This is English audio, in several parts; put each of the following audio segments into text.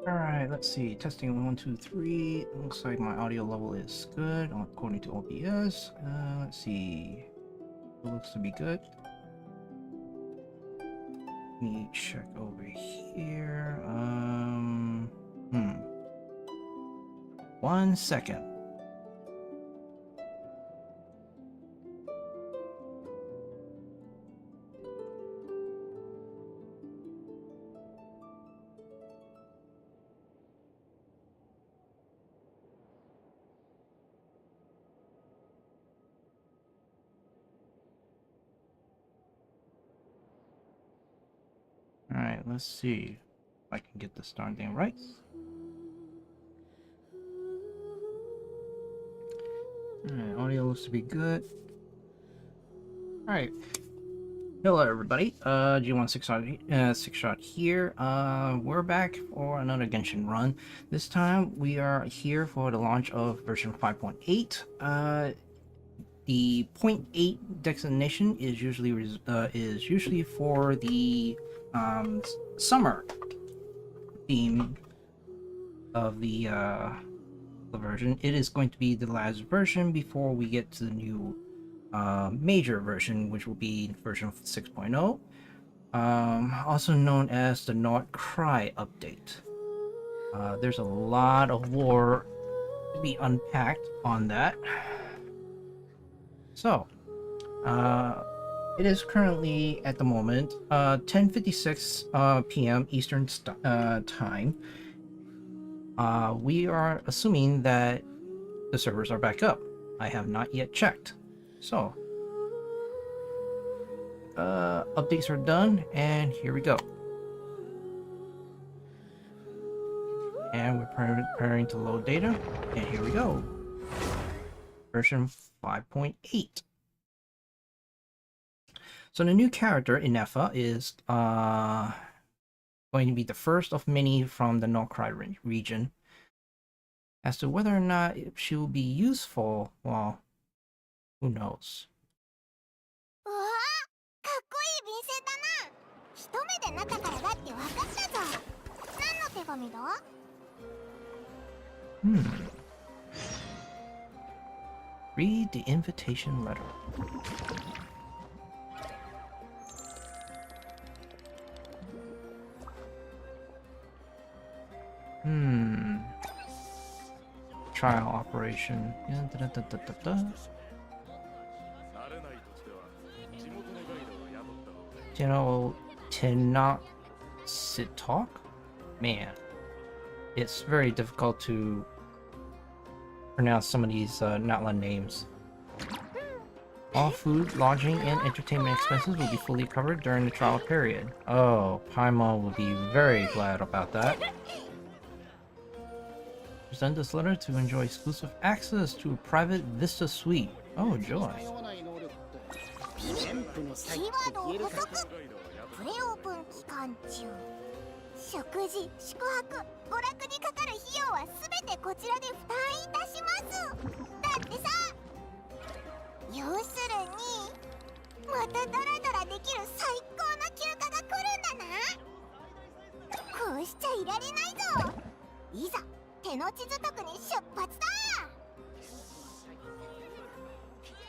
Alright, let's see. Testing 1, 2, 3. Looks like my audio level is good according to OBS. Let's see. It looks to be good. Let me check over here. 1 second. Alright, let's see if I can get this darn thing right. Alright, audio looks to be good. Alright. Hello everybody, G16 here. We're back for another Genshin run. This time we are here for the launch of version 5.8. The 0.8 designation is usually for the summer theme of the version. It is going to be the last version before we get to the new major version, which will be version 6.0, also known as the Not Cry update. There's a lot of lore to be unpacked on that. So, it is currently at the moment 10:56 p.m. Eastern time. We are assuming that the servers are back up. I have not yet checked. So, updates are done, and here we go. And we're preparing to load data, and here we go. Version 5.8. So the new character, Ineffa, is going to be the first of many from the Nahida region. As to whether or not she will be useful, well, who knows? Read the invitation letter. Trial operation. You know, Tighnari? Man, it's very difficult to pronounce some of these Natla names. All food, lodging, and entertainment expenses will be fully covered during the trial period. Oh, Paimon will be very glad about that. Present this letter to enjoy exclusive access to a private Vista suite. Oh, joy.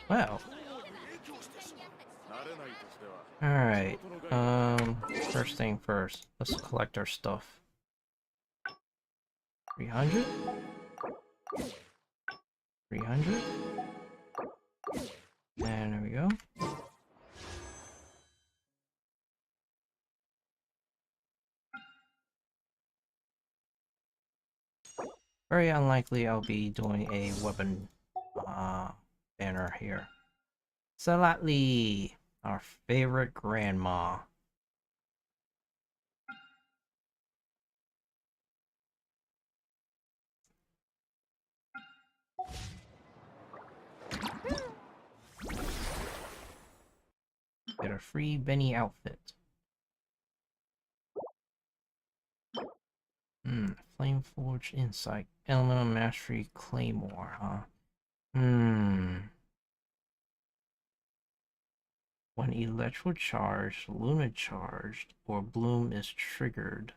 Well. Alright, first thing first, let's collect our stuff. 300? 300? And there we go. Very unlikely I'll be doing a weapon banner here. Salatli, our favorite grandma. Get a free Benny outfit. Flameforged Insight. Elemental Mastery Claymore, huh? When electro charged, Luna charged, or Bloom is triggered,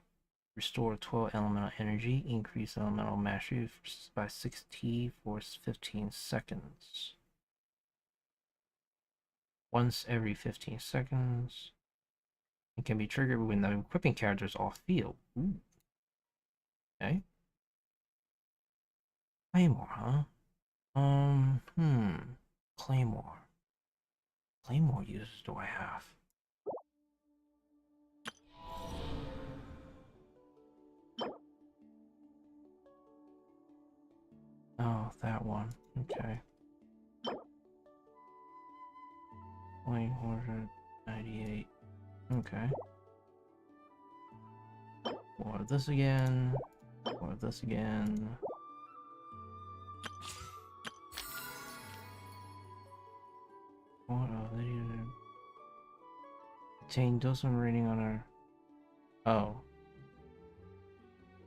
Restore 12 elemental energy. Increase elemental mastery by 6T for 15 seconds. Once every 15 seconds. It can be triggered when the equipping character is off field. Ooh. Okay. Claymore, huh? Claymore. Claymore uses do I have? Oh, that one. Okay. 198. Okay. Or this again. Or this again. What are they? Obtain dozen rating on our. Oh.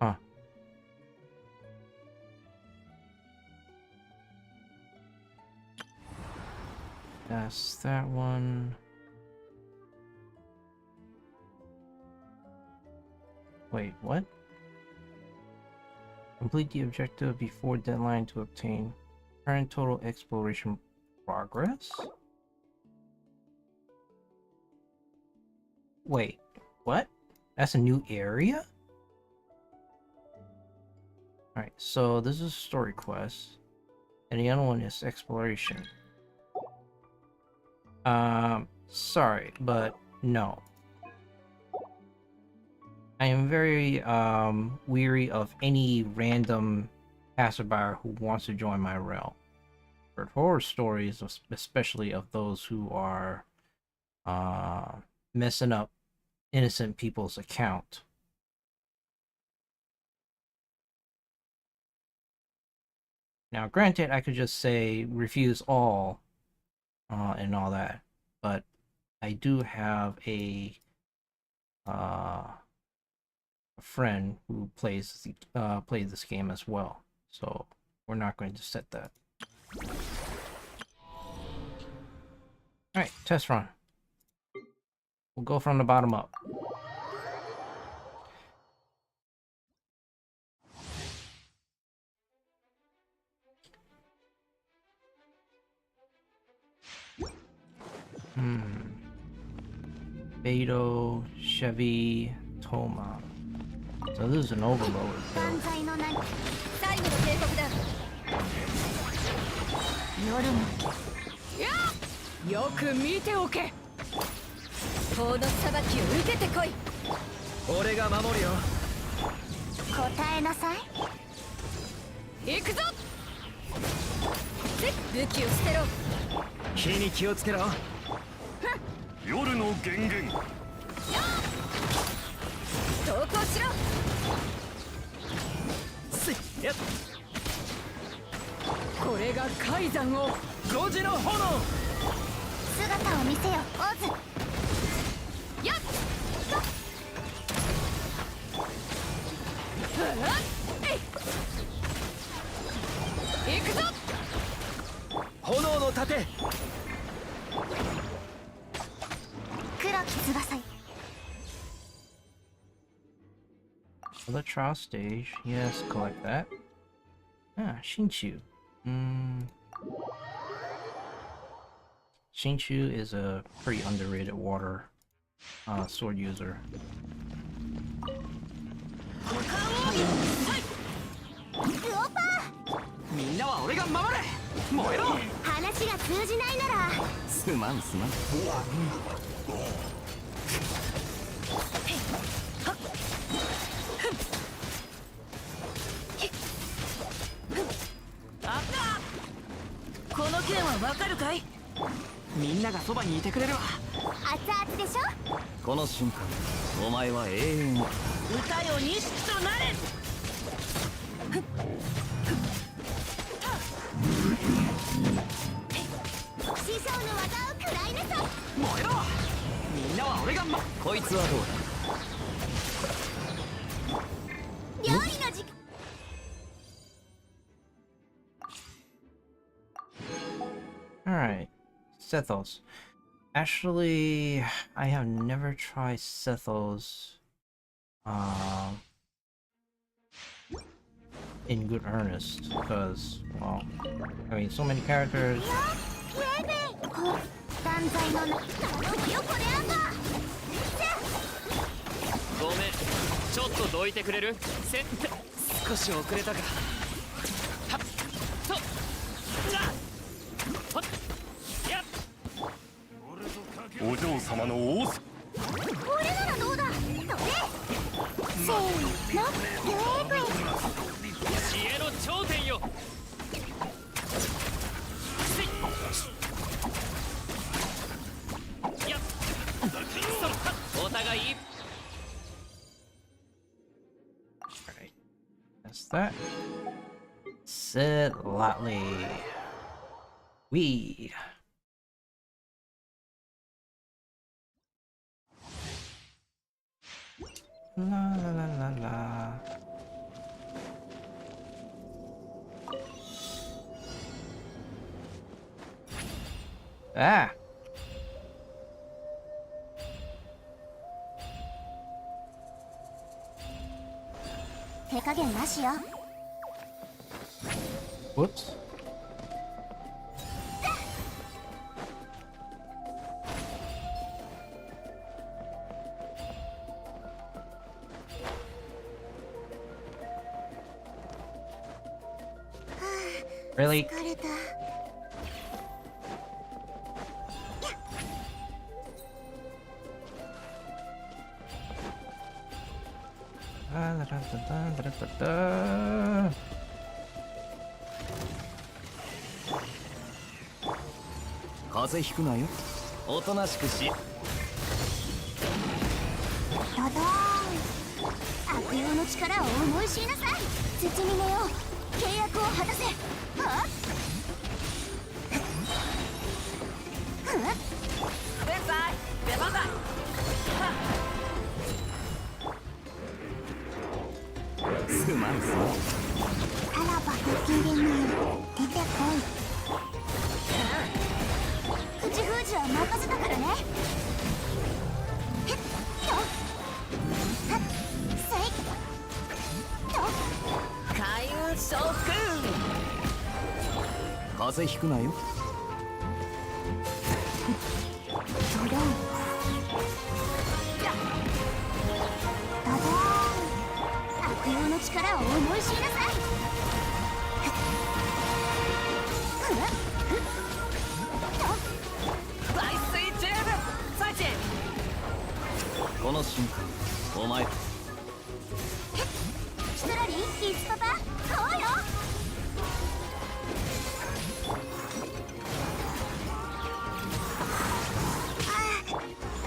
Huh. That's that one. Wait, what? Complete the objective before deadline to obtain current total exploration progress? Wait, what? That's a new area? Alright, so this is story quest. And the other one is exploration. Sorry, but no. I am very weary of any random passerby who wants to join my realm. For horror stories, especially of those who are messing up innocent people's account. Now, granted, I could just say refuse all and all that, but I do have a friend who plays this game as well, so we're not going to set that. All right, test run. We'll go from the bottom up. Beto, Chevy, Toma. So this is an overload. For the trial stage, yes, collect that. Ah, Shinchu. Shinchu is a pretty underrated water sword user. Alright, Sethos. Actually, I have never tried Sethos in good earnest, because, well, I mean, so many characters. ごめん、ちょっとどいてくれる？少し遅れたか。はっとじゃはっやっお嬢様の王様。これならどうだ。せーの、ブイブイ。知恵の頂点よ。やっお互い。 Alright, that's that. Sit Lotley. Weed. La la la la la. Ah! 手加減なしよ。 Whoops. Really? 疲れた。風邪ひくなよ。おとなしくし。ドドーン。悪用の力を思い知りなさい。絶に寝よう。契約を果たせ。は？天才、出番だ。すまんぞ。あらばごきげんよう。出てこい。口封じは任せたからね。へっと。はっ。せい。と。開運召喚。風邪ひくなよ。ドドン。ドドーン。悪用の力を思い知りなさい。大水十分。サイチ。この瞬間、お前。シトラリー、イツパパ、こうよ。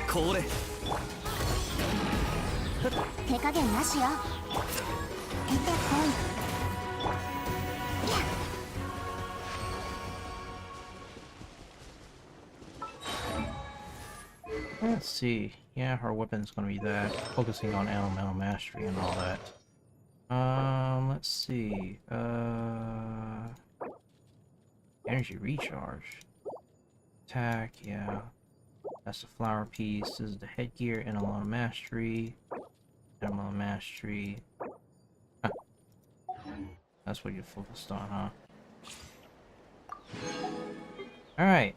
これ。手加減なしよ。出てこい。 Let's see. Yeah, her weapon's gonna be that. Focusing on elemental mastery and all that. Let's see. Energy recharge. Attack, yeah. That's the flower piece. This is the headgear, elemental mastery. Elemental mastery. Huh. That's what you're focused on, huh? Alright.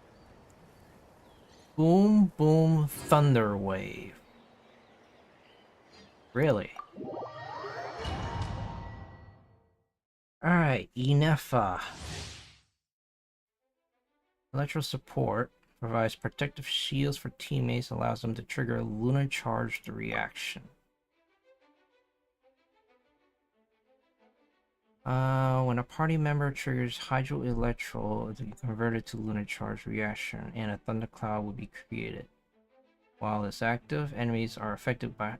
Boom Boom Thunder Wave. Really? Alright, Ineffa. Electro support provides protective shields for teammates, allows them to trigger a lunar charged reaction. When a party member triggers Hydro Electro, it will be converted to lunar charge reaction, and a thundercloud will be created. While it's active, enemies are affected by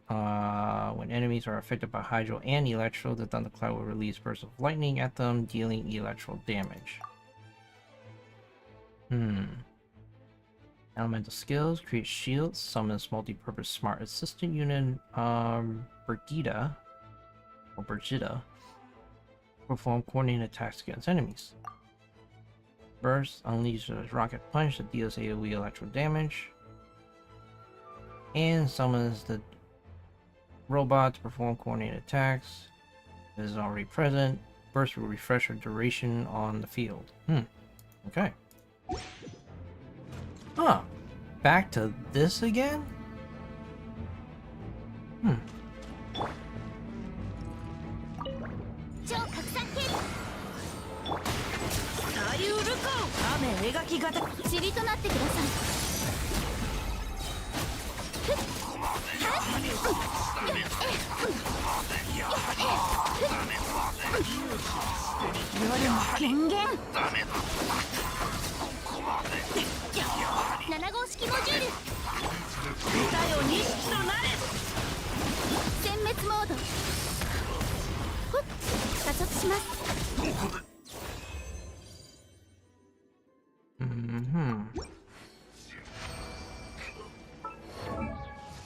when enemies are affected by Hydro and Electro, the thundercloud will release bursts of lightning at them, dealing electro damage. Elemental skills: create shields, summons multi-purpose smart assistant unit, Brigida, or Brigida. Perform coordinated attacks against enemies. Burst unleashes rocket punch that deals AoE electro damage. And summons the robot to perform coordinated attacks. This is already present. burst will refresh your duration on the field. Okay. Huh. Back to this again? 超拡散警左右ルコ雨描き型塵となってください。夜の権限7号式モジュール歌よ錦となれ殲滅モードほっ加速します。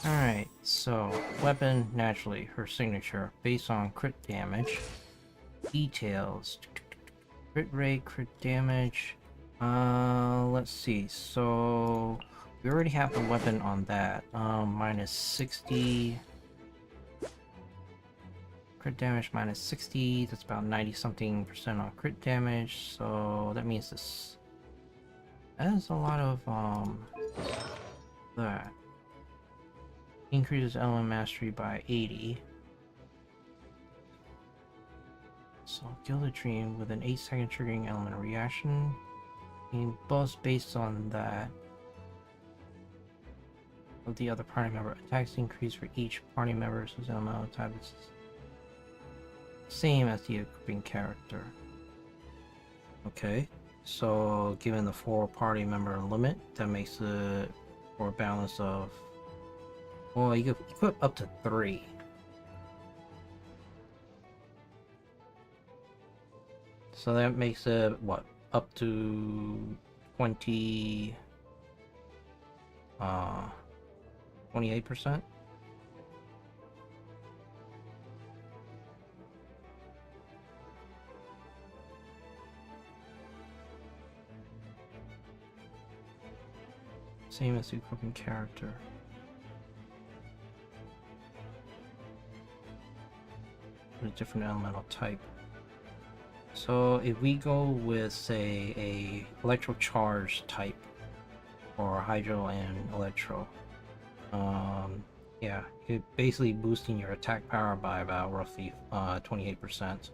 Alright, so weapon naturally, her signature, based on crit damage. Details. Crit rate, crit damage. Let's see. So we already have the weapon on that. Minus 60. Crit damage minus 60. That's about 90 something percent on crit damage. So that means this. That is a lot of that. Increases element mastery by 80. So Gilded Dream with an 8-second triggering element reaction. Being buffs based on that. Of the other party member. Attacks increase for each party member whose elemental type is same as the equipping character. Okay. So given the 4 party member limit, that makes it for a balance of, well, you could equip up to 3. So that makes it, what, up to 20, 28%? Same as the equipping character. A different elemental type. So if we go with, say, a electro charge type, or hydro and electro, yeah, it basically boosting your attack power by about roughly 28%.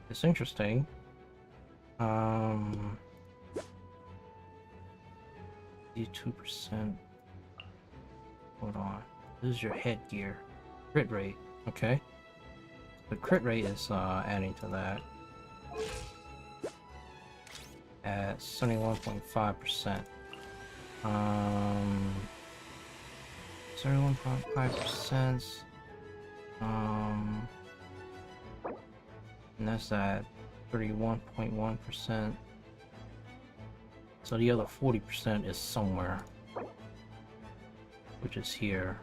It's interesting. 2%. Hold on. This is your headgear. Crit rate. Okay. The crit rate is adding to that. At 71.5%. 71.5%. And that's at 31.1%. So the other 40% is somewhere, which is here.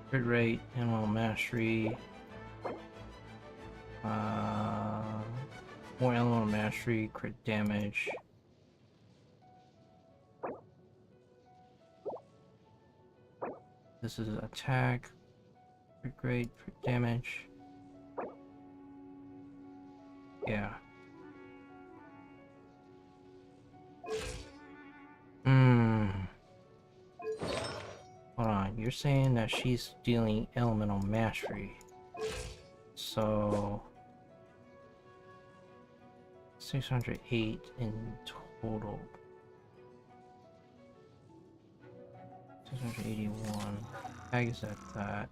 Crit rate, animal mastery, more elemental mastery, crit damage. This is attack, crit rate, crit damage. Yeah. Hold on, you're saying that she's dealing elemental mastery. So 608 in total. 681. Tag is at that.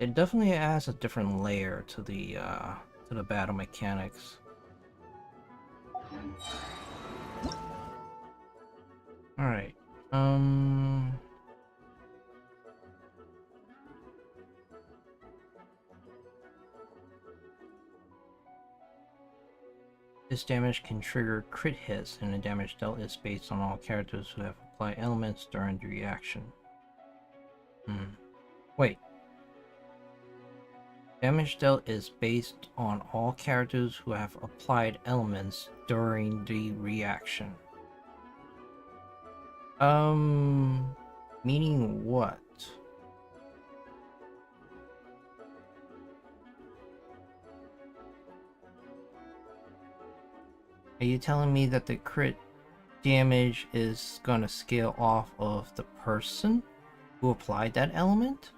It definitely adds a different layer to the battle mechanics. All right. This damage can trigger crit hits, and the damage dealt is based on all characters who have applied elements during the reaction. Wait. Damage dealt is based on all characters who have applied elements during the reaction. Meaning what? Are you telling me that the crit damage is gonna scale off of the person who applied that element?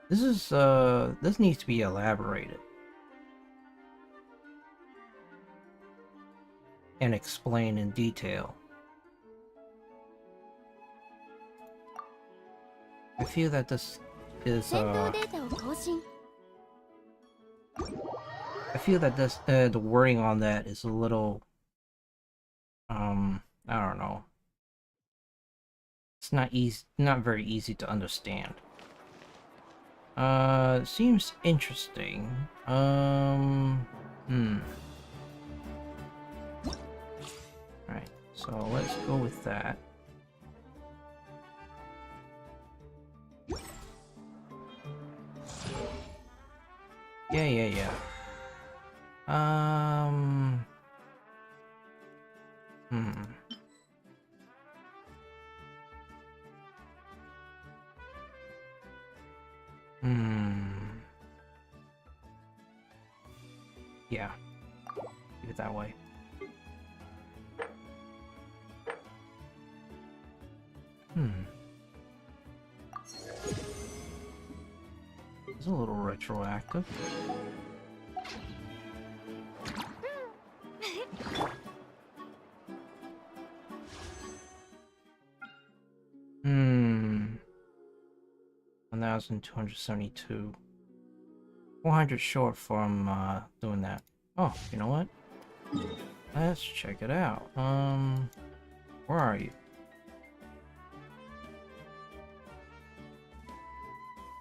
This needs to be elaborated and explained in detail. I feel that this is 戦闘データを更新 I feel that this the wording on that is a little I don't know. It's not very easy to understand. Seems interesting. Alright, so let's go with that. Yeah. Yeah. Leave it that way. It's a little retroactive. Hmm. 1,272. 400 short from doing that. Oh, you know what? Let's check it out. Where are you?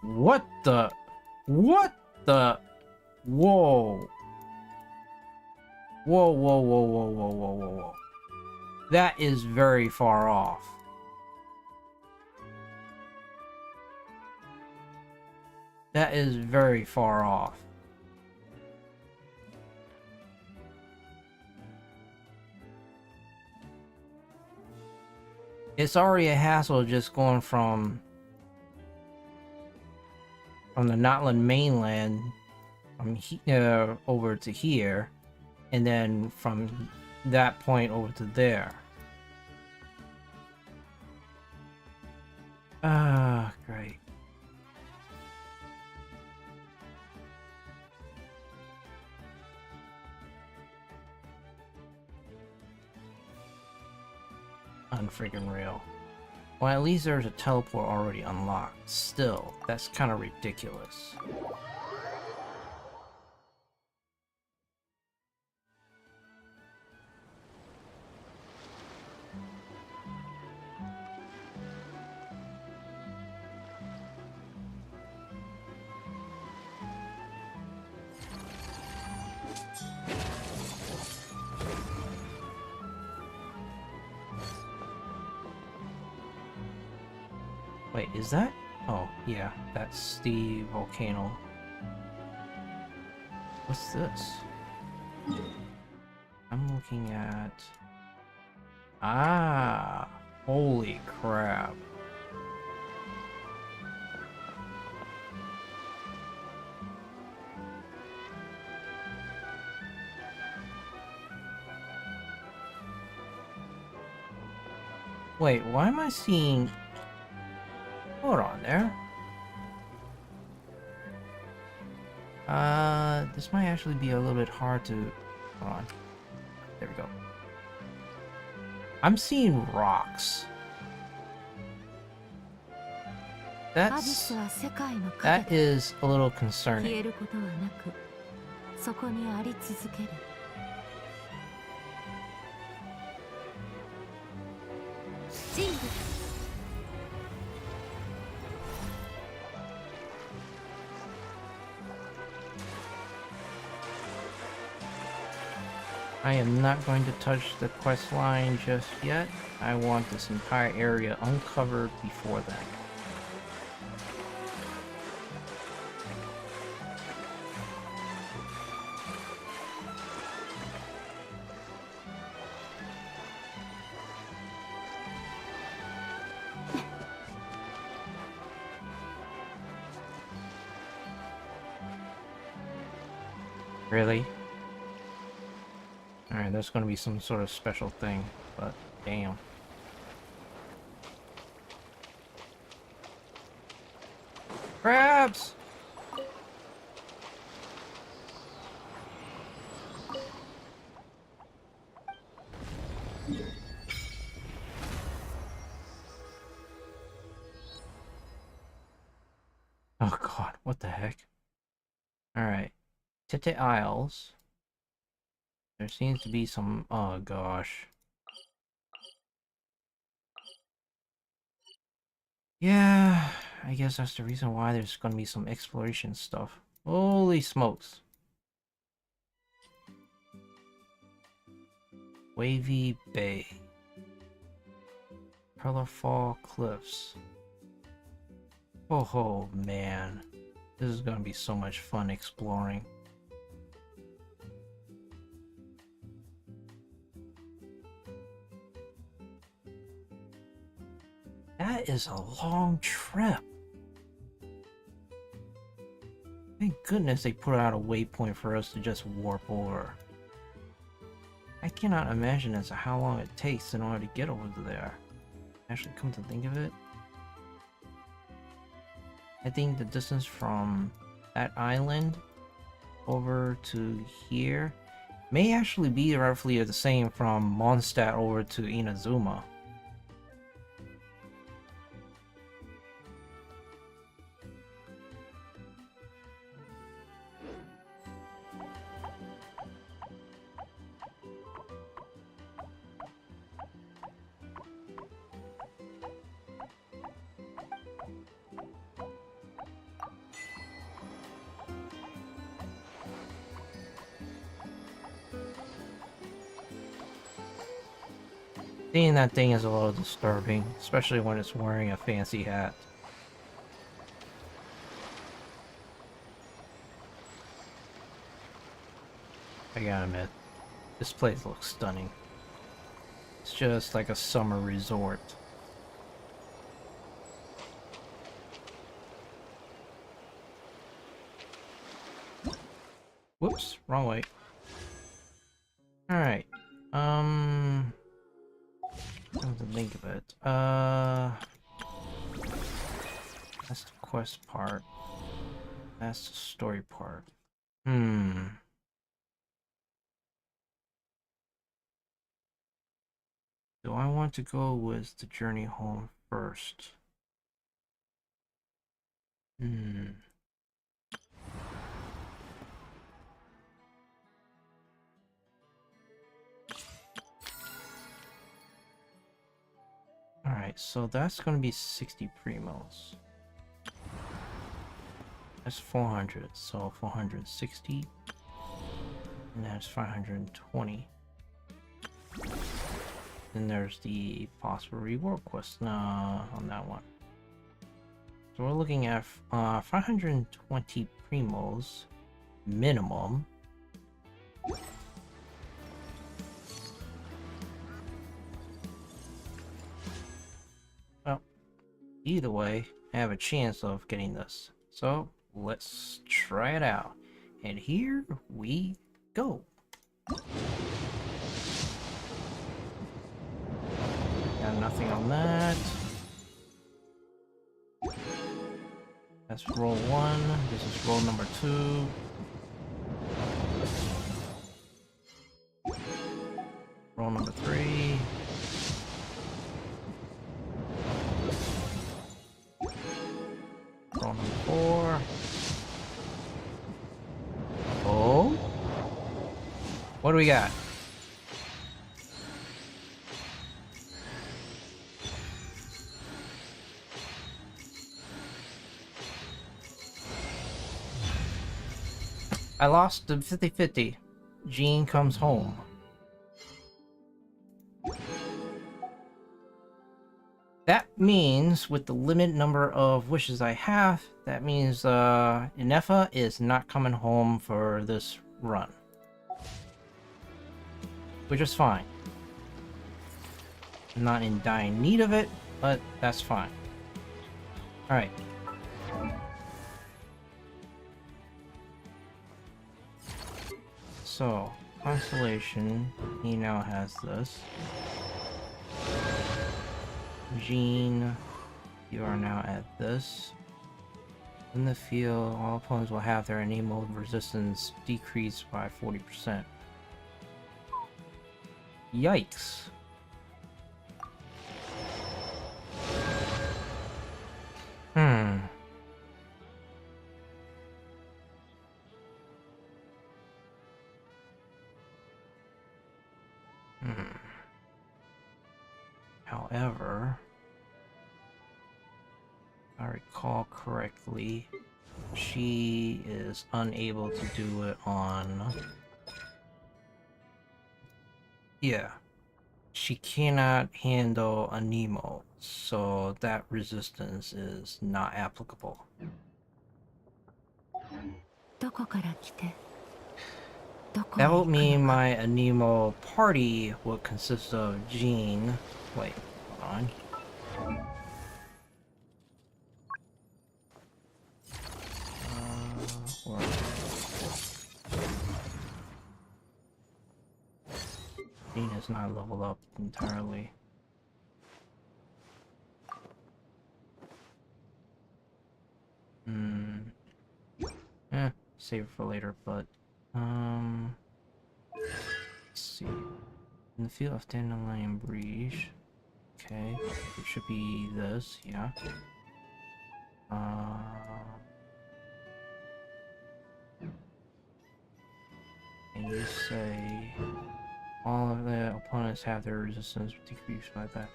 What the? What the? Whoa. Whoa. That is very far off. That is very far off. It's already a hassle just going from the Notland mainland over to here, and then from that point over to there. Ah, great. Unfreaking real. Well, at least there's a teleport already unlocked. Still, that's kind of ridiculous. Wait, is that? Oh, yeah, that's the volcano. What's this? I'm looking at... Ah! Holy crap. Wait, why am I seeing... Hold on there. This might actually be a little bit hard to... Hold on. There we go. I'm seeing rocks. That is a little concerning. I am not going to touch the quest line just yet. I want this entire area uncovered before that. Really? Alright, there's gonna be some sort of special thing, but damn. Crabs! Oh god, what the heck? Alright. Tete Isles. There seems to be some... oh gosh. Yeah, I guess that's the reason why there's gonna be some exploration stuff. Holy smokes. Wavy Bay. Colorful Cliffs. Oh man. This is gonna be so much fun exploring. That is a long trip. Thank goodness they put out a waypoint for us to just warp over. I cannot imagine as to how long it takes in order to get over there. Actually, come to think of it, I think the distance from that island over to here may actually be roughly the same from Mondstadt over to Inazuma. Seeing that thing is a little disturbing, especially when it's wearing a fancy hat. I gotta admit, this place looks stunning. It's just like a summer resort. Whoops, wrong way. Alright, come to think of it, that's the quest part. That's the story part. Do I want to go with the journey home first? Alright, so that's gonna be 60 primos. That's 400, so 460. And that's 520. Then there's the possible reward quest on that one. So we're looking at 520 primos minimum. Well, either way, I have a chance of getting this. So let's try it out. And here we go. Got nothing on that. That's roll 1. This is roll number 2. Roll number 3. Roll number 4. Oh? What do we got? I lost the 50-50. Jean comes home. means with the limited number of wishes I have, that means Ineffa is not coming home for this run. Which is fine. I'm not in dire need of it, but that's fine. Alright. So, Constellation, he now has this. Jean, you are now at this. In the field, all opponents will have their enable resistance decreased by 40%. Yikes. However, if I recall correctly, she is unable to do it on... Yeah. She cannot handle a Nemo, so that resistance is not applicable. That would mean my Anemo party would consist of Jean. Wait, hold on. Or... Jean is not leveled up entirely. Save it for later, but let's see. In the field of Dandelion Breeze. Okay, it should be this, yeah. And you say all of the opponents have their resistance decreased by that.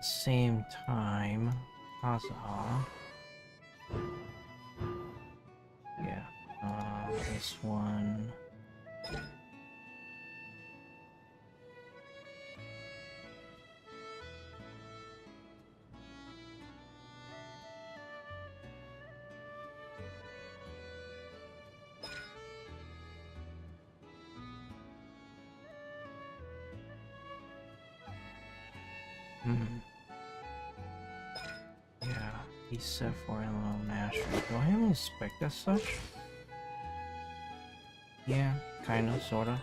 Same time, Kazuha. Yeah, this one. Yeah, he's set for a little mastery. Do I have an inspect as such? Yeah, kinda, sorta.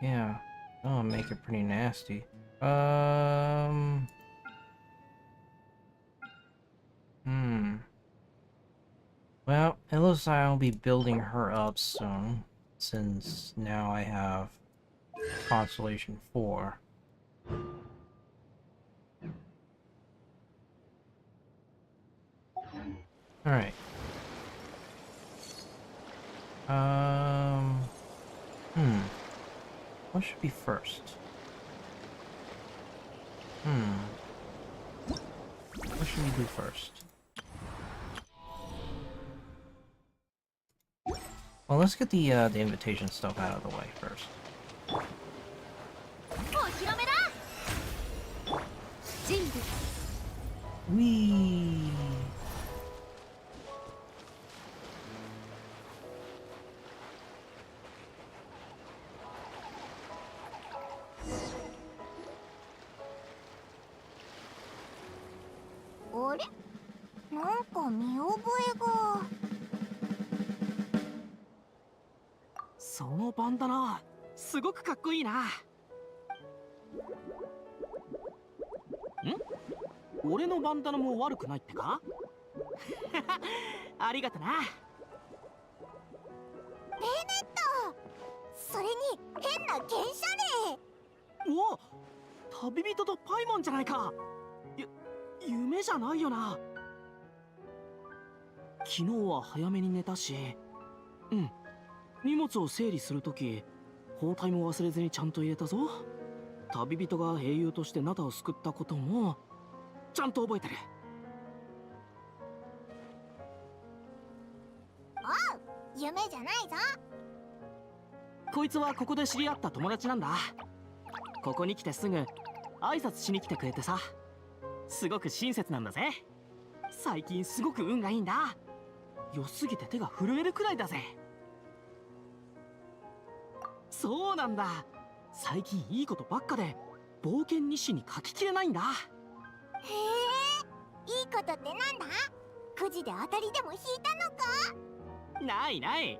Yeah, that'll make it pretty nasty. Well, it looks like I'll be building her up soon, since now I have Constellation 4. Alright. What should be first? What should we do first? Well, let's get the invitation stuff out of the way first. Whee! So バンダナすごくかっこいいな。俺のバンダナも悪くないってか？ありがとな。ベネット、それに変な原車ね。お、旅人とパイモンじゃないか。夢じゃないよな。昨日は早めに寝たし、荷物を整理するとき、包帯も忘れずにちゃんと入れたぞ。旅人が英雄としてナタを救ったこともちゃんと覚えてる。夢じゃないぞ。こいつはここで知り合った友達なんだ。ここに来てすぐ挨拶しに来てくれてさ、すごく親切なんだぜ。最近すごく運がいいんだ。良すぎて手が震えるくらいだぜ。そうなんだ、最近いいことばっかで冒険日誌に書ききれないんだ。へえ、いいことってなんだ？くじで当たりでも引いたのか？ないない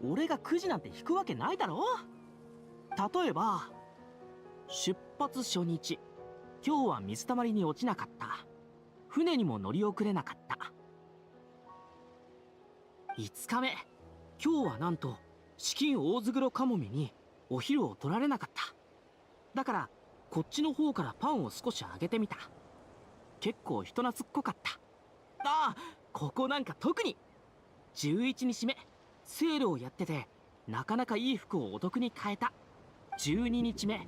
俺がくじなんて引くわけないだろ。例えば出発初日、今日は水たまりに落ちなかった、船にも乗り遅れなかった。5日目、今日はなんとチキン大ズグロカモメにお昼を取られなかった。だからこっちの方からパンを少しあげてみた。結構人懐っこかった。ああ、ここなんか特に。11日目、セールをやっててなかなかいい服をお得に買えた。12日目、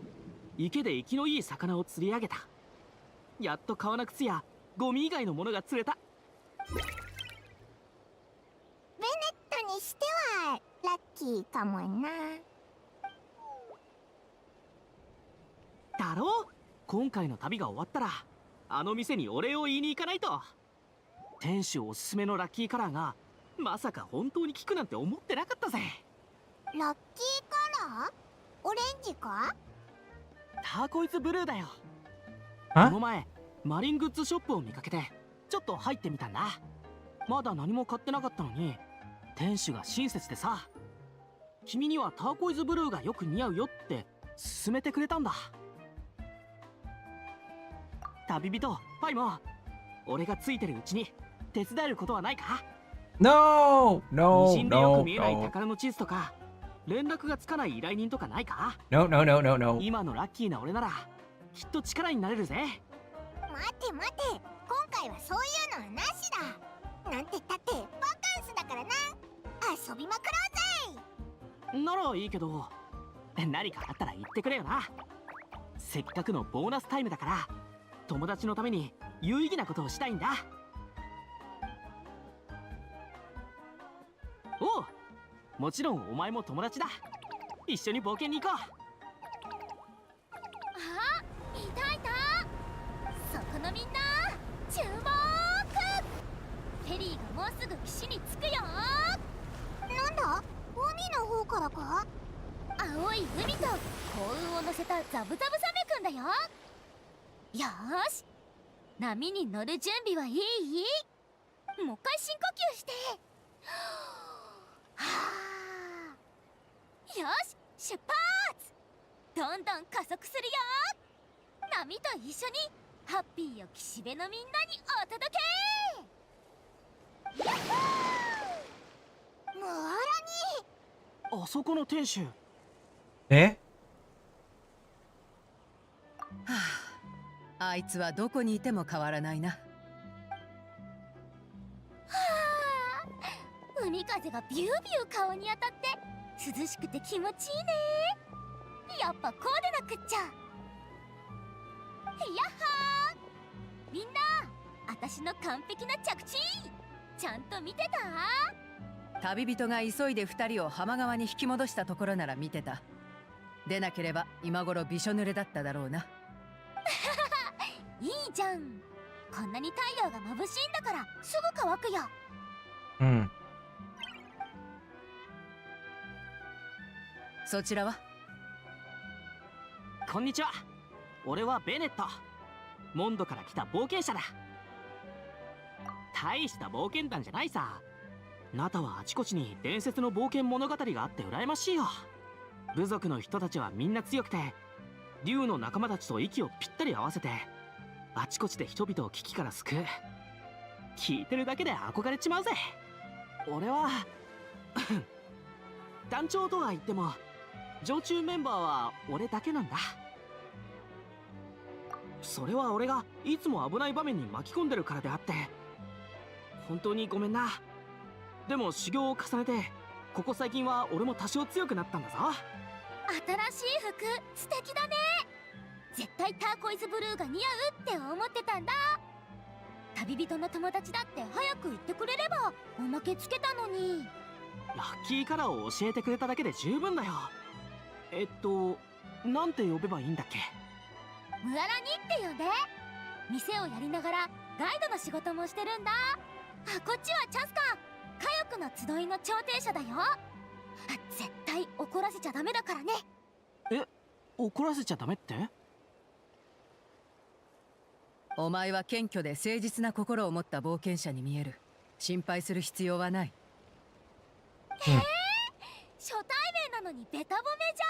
池で生きのいい魚を釣り上げた。やっと革の靴やゴミ以外のものが釣れた。ベネットにしてはラッキーかもな。だろう、今回の旅が終わったらあの店にお礼を言いに行かないと。店主おすすめのラッキーカラーがまさか本当に効くなんて思ってなかったぜ。ラッキーカラー？オレンジか？ターコイズブルーだよ。あこの前マリングッズショップを見かけてちょっと入ってみたんだ。まだ何も買ってなかったのに店主が親切でさ、君にはターコイズブルーがよく似合うよって勧めてくれたんだ。旅人パイも、俺がついてるうちに手伝えることはないか？ No! に No! じんでよ No! く見えない No! 宝の地図とか連絡がつかない依頼人とかないか？ No! No! No! No! No! 今のラッキーな俺ならきっと力になれるぜ。待て待て、今回はそういうのはなしだ。なんてったってバカンスだからな。遊びまくろうぜ。ならいいけど、何かあったら言ってくれよな。せっかくのボーナスタイムだから友達のために有意義なことをしたいんだ。おう、もちろんお前も友達だ。一緒に冒険に行こう。あ、いたいた。そこのみんな注目。フェリーがもうすぐ岸に着くよ。なんだ、海の方からか？青い海と幸運を乗せたザブザブサメくんだよ。よーし、波に乗る準備はいい？もう一回深呼吸して。はあ、よし出発。どんどん加速するよ。波と一緒にハッピーを岸辺のみんなにお届け。もうあらに。あそこの店主。え？あいつはどこにいても変わらないな。はあ、海風がビュービュー顔に当たって涼しくて気持ちいいね。やっぱこうでなくっちゃ。やっはー、みんな、私の完璧な着地ちゃんと見てた？旅人が急いで2人を浜側に引き戻したところなら見てた。でなければ今頃びしょ濡れだっただろうな。いいじゃん。こんなに太陽が眩しいんだからすぐ乾くよ。うん。そちらは？こんにちは。俺はベネット。モンドから来た冒険者だ。大した冒険団じゃないさ。ナタはあちこちに伝説の冒険物語があって羨ましいよ。部族の人たちはみんな強くて、竜の仲間たちと息をぴったり合わせてあちこちで人々を危機から救う。聞いてるだけで憧れちまうぜ。俺は団長とは言っても常駐メンバーは俺だけなんだ。それは俺がいつも危ない場面に巻き込んでるからであって、本当にごめんな。でも修行を重ねてここ最近は俺も多少強くなったんだぞ。新しい服素敵だね。絶対ターコイズブルーが似合うって思ってたんだ。旅人の友達だって早く言ってくれればおまけつけたのに。ラッキーカラーを教えてくれただけで十分だよ。なんて呼べばいいんだっけ？ムアラニって呼んで。店をやりながらガイドの仕事もしてるんだ。こっちはチャスカ、火力の集いの調停者だよ。絶対怒らせちゃダメだからね。え、怒らせちゃダメって？お前は謙虚で誠実な心を持った冒険者に見える。心配する必要はない。初対面なのにベタ褒めじゃ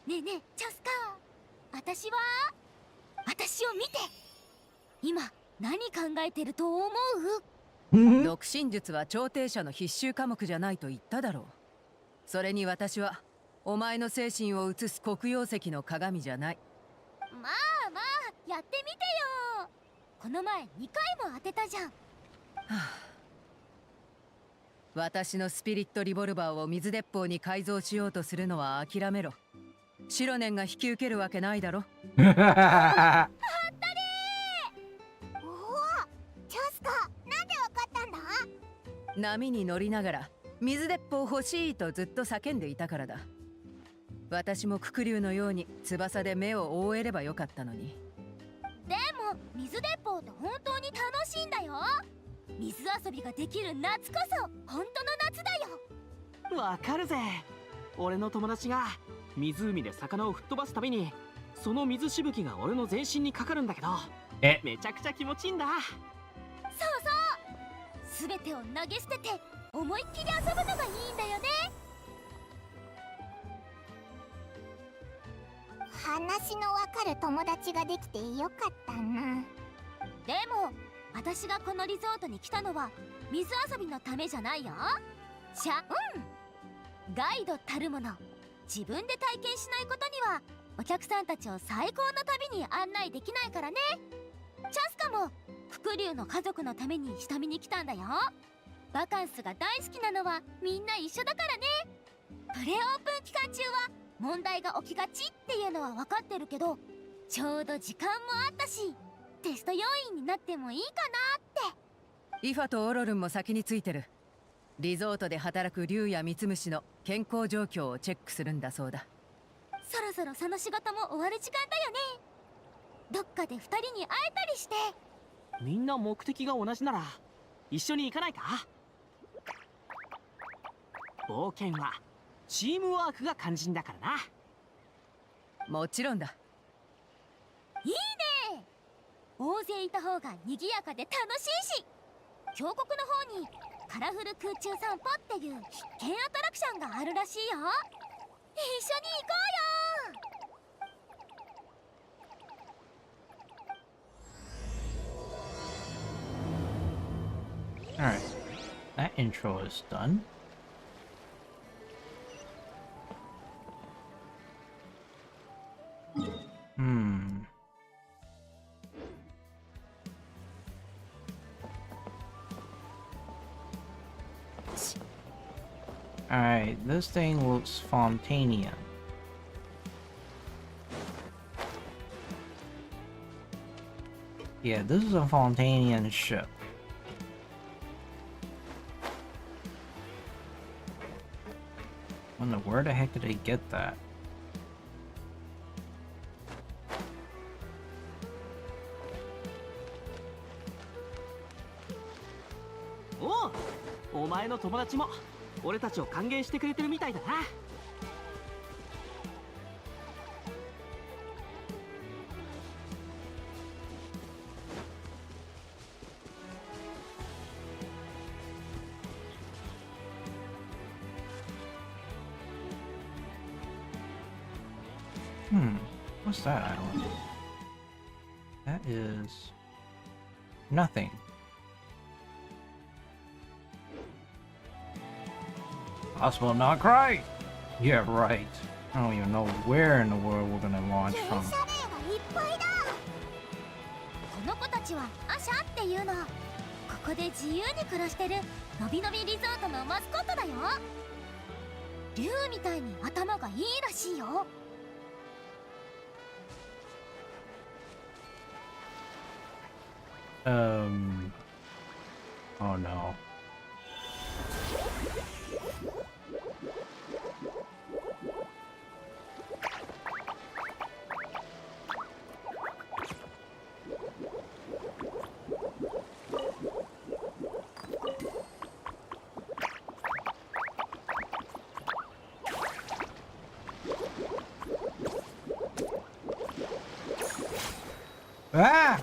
ん。ねえねえチャスカ、私を見て。今何考えてると思う？独身術は調停者の必修科目じゃないと言っただろう。それに私はお前の精神を映す黒曜石の鏡じゃない。まあやってみてよ。この前2回も当てたじゃん。私のスピリットリボルバーを水鉄砲に改造しようとするのは諦めろ。白年が引き受けるわけないだろ。おお、チャスカ、なんでわかったんだ？波に乗りながら水鉄砲欲しいとずっと叫んでいたからだ。私もククリュウのように翼で目を覆えればよかったのに。でも水鉄砲って本当に楽しいんだよ。水遊びができる夏こそ本当の夏だよ。わかるぜ。俺の友達が湖で魚を吹っ飛ばすたびにその水しぶきが俺の全身にかかるんだけど、めちゃくちゃ気持ちいいんだ。そう、全てを投げ捨てて思いっきり遊ぶのがいいんだよね。話のわかる友達ができてよかったな。でも私がこのリゾートに来たのは水遊びのためじゃないよ。ガイドたるもの、自分で体験しないことにはお客さんたちを最高の旅に案内できないからね。チャスカもククリュウの家族のために下見に来たんだよ。バカンスが大好きなのはみんな一緒だからね。プレオープン期間中は問題が起きがちっていうのは分かってるけど、ちょうど時間もあったしテスト要員になってもいいかなって。イファとオロルンも先についてる。リゾートで働く竜やミツムシの健康状況をチェックするんだそうだ。そろそろその仕事も終わる時間だよね。どっかで2人に会えたりして。みんな目的が同じなら一緒に行かないか？冒険はチームワークが肝心だからな。もちろんだ。いいね。大勢いた方が賑やかで楽しいし、峡谷の方にカラフル空中散歩っていう必見アトラクションがあるらしいよ。一緒に行こうよ。 Alright, that intro is done. Alright, this thing looks Fontanian. Yeah, this is a Fontanian ship. Wonder where the heck did they get that? Oh, お前の友達も俺たちを歓迎してくれてるみたいだな。What's that island? That is nothing. Possible not cry. Yeah, right. I don't even know where in the world we're gonna launch 停 from. 車レーがいっぱいだ。この子たちはアシャっていうの。ここで自由に暮らしてるのびのびリゾートのマスコットだよ。竜みたいに頭がいいらしいよ。Oh no. Ah!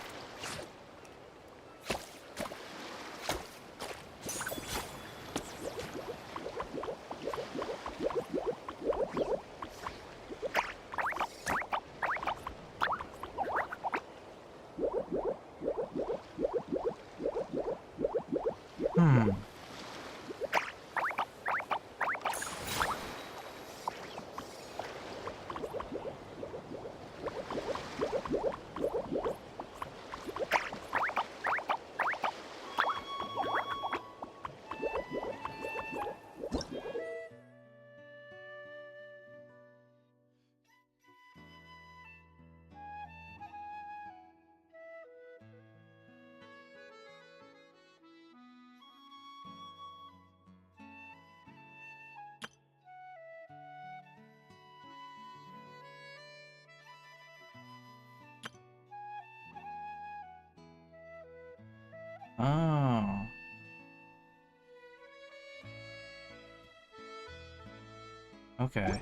Hmm. Oh. Okay.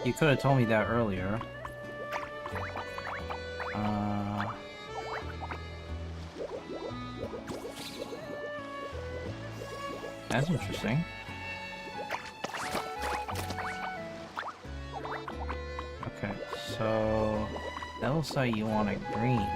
You could have told me that earlier. That's interesting. Okay, so that looks like you want it green.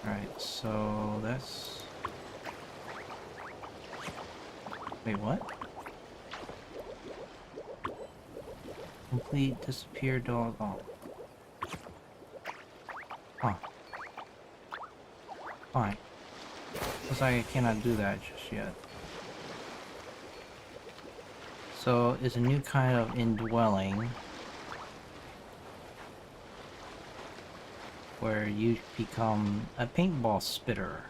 Alright, so that's... Wait, what? Complete disappear dog. Oh. Huh. Fine. Looks like I cannot do that just yet. So, it's a new kind of indwelling where you become a paintball spitter.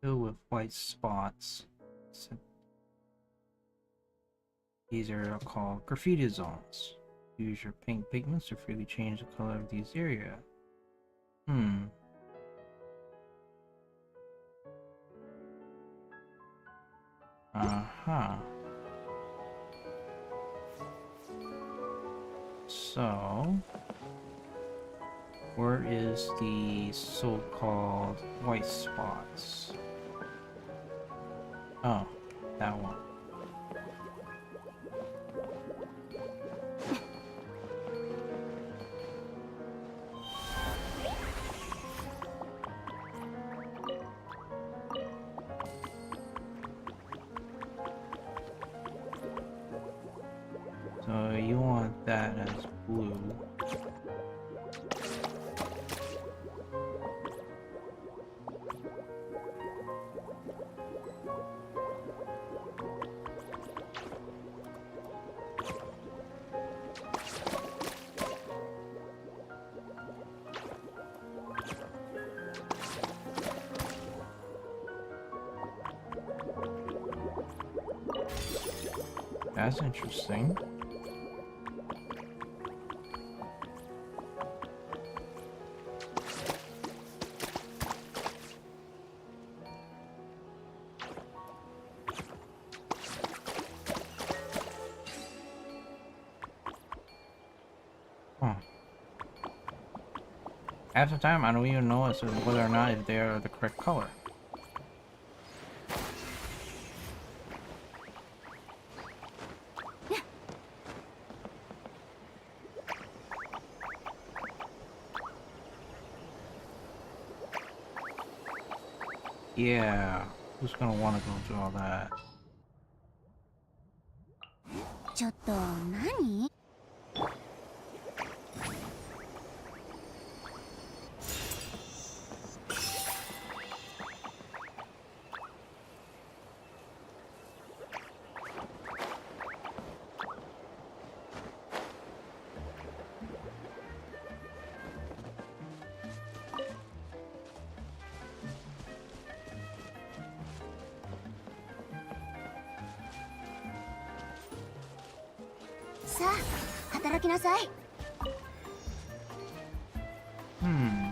Filled with white spots. So these are called graffiti zones. Use your pink pigments to freely change the color of these areas. Uh-huh. So, where is the so-called white spots? Oh, that one. So you want that as blue. That's interesting. Huh. Half the time, I don't even know as to whether or not if they are the correct color. Yeah, who's gonna want to go through all that? ちょっと何？さあ働きなさい。Hmm.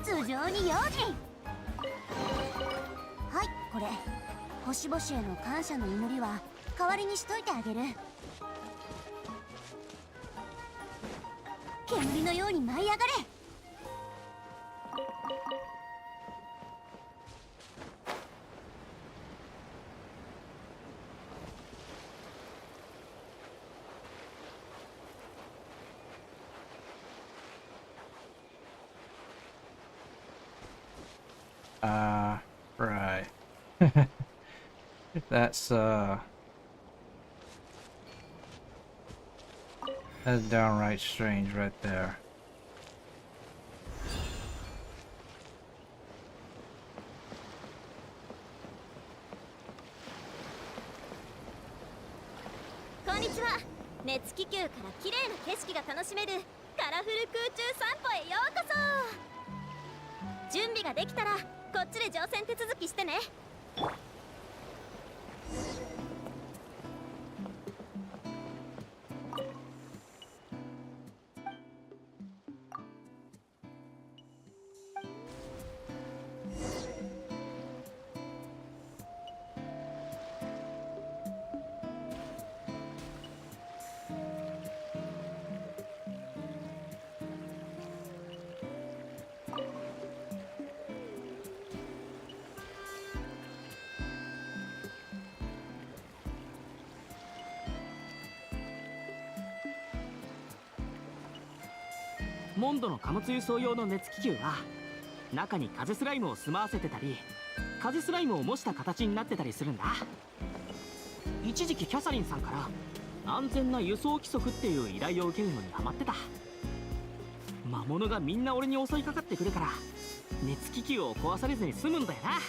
頭上に用心。はい、これ星々への感謝の祈りは代わりにしといてあげる。煙のように舞い上がれ。Right. That's that's downright strange right there. こんにちは。熱気球から綺麗な景色が楽しめるカラフル空中散歩へようこそ。準備ができたらこっちで乗船手続きしてね。モンドの貨物輸送用の熱気球は中に風スライムを住まわせてたり、風スライムを模した形になってたりするんだ。一時期キャサリンさんから安全な輸送規則っていう依頼を受けるのにハマってた。魔物がみんな俺に襲いかかってくるから熱気球を壊されずに済むんだよな。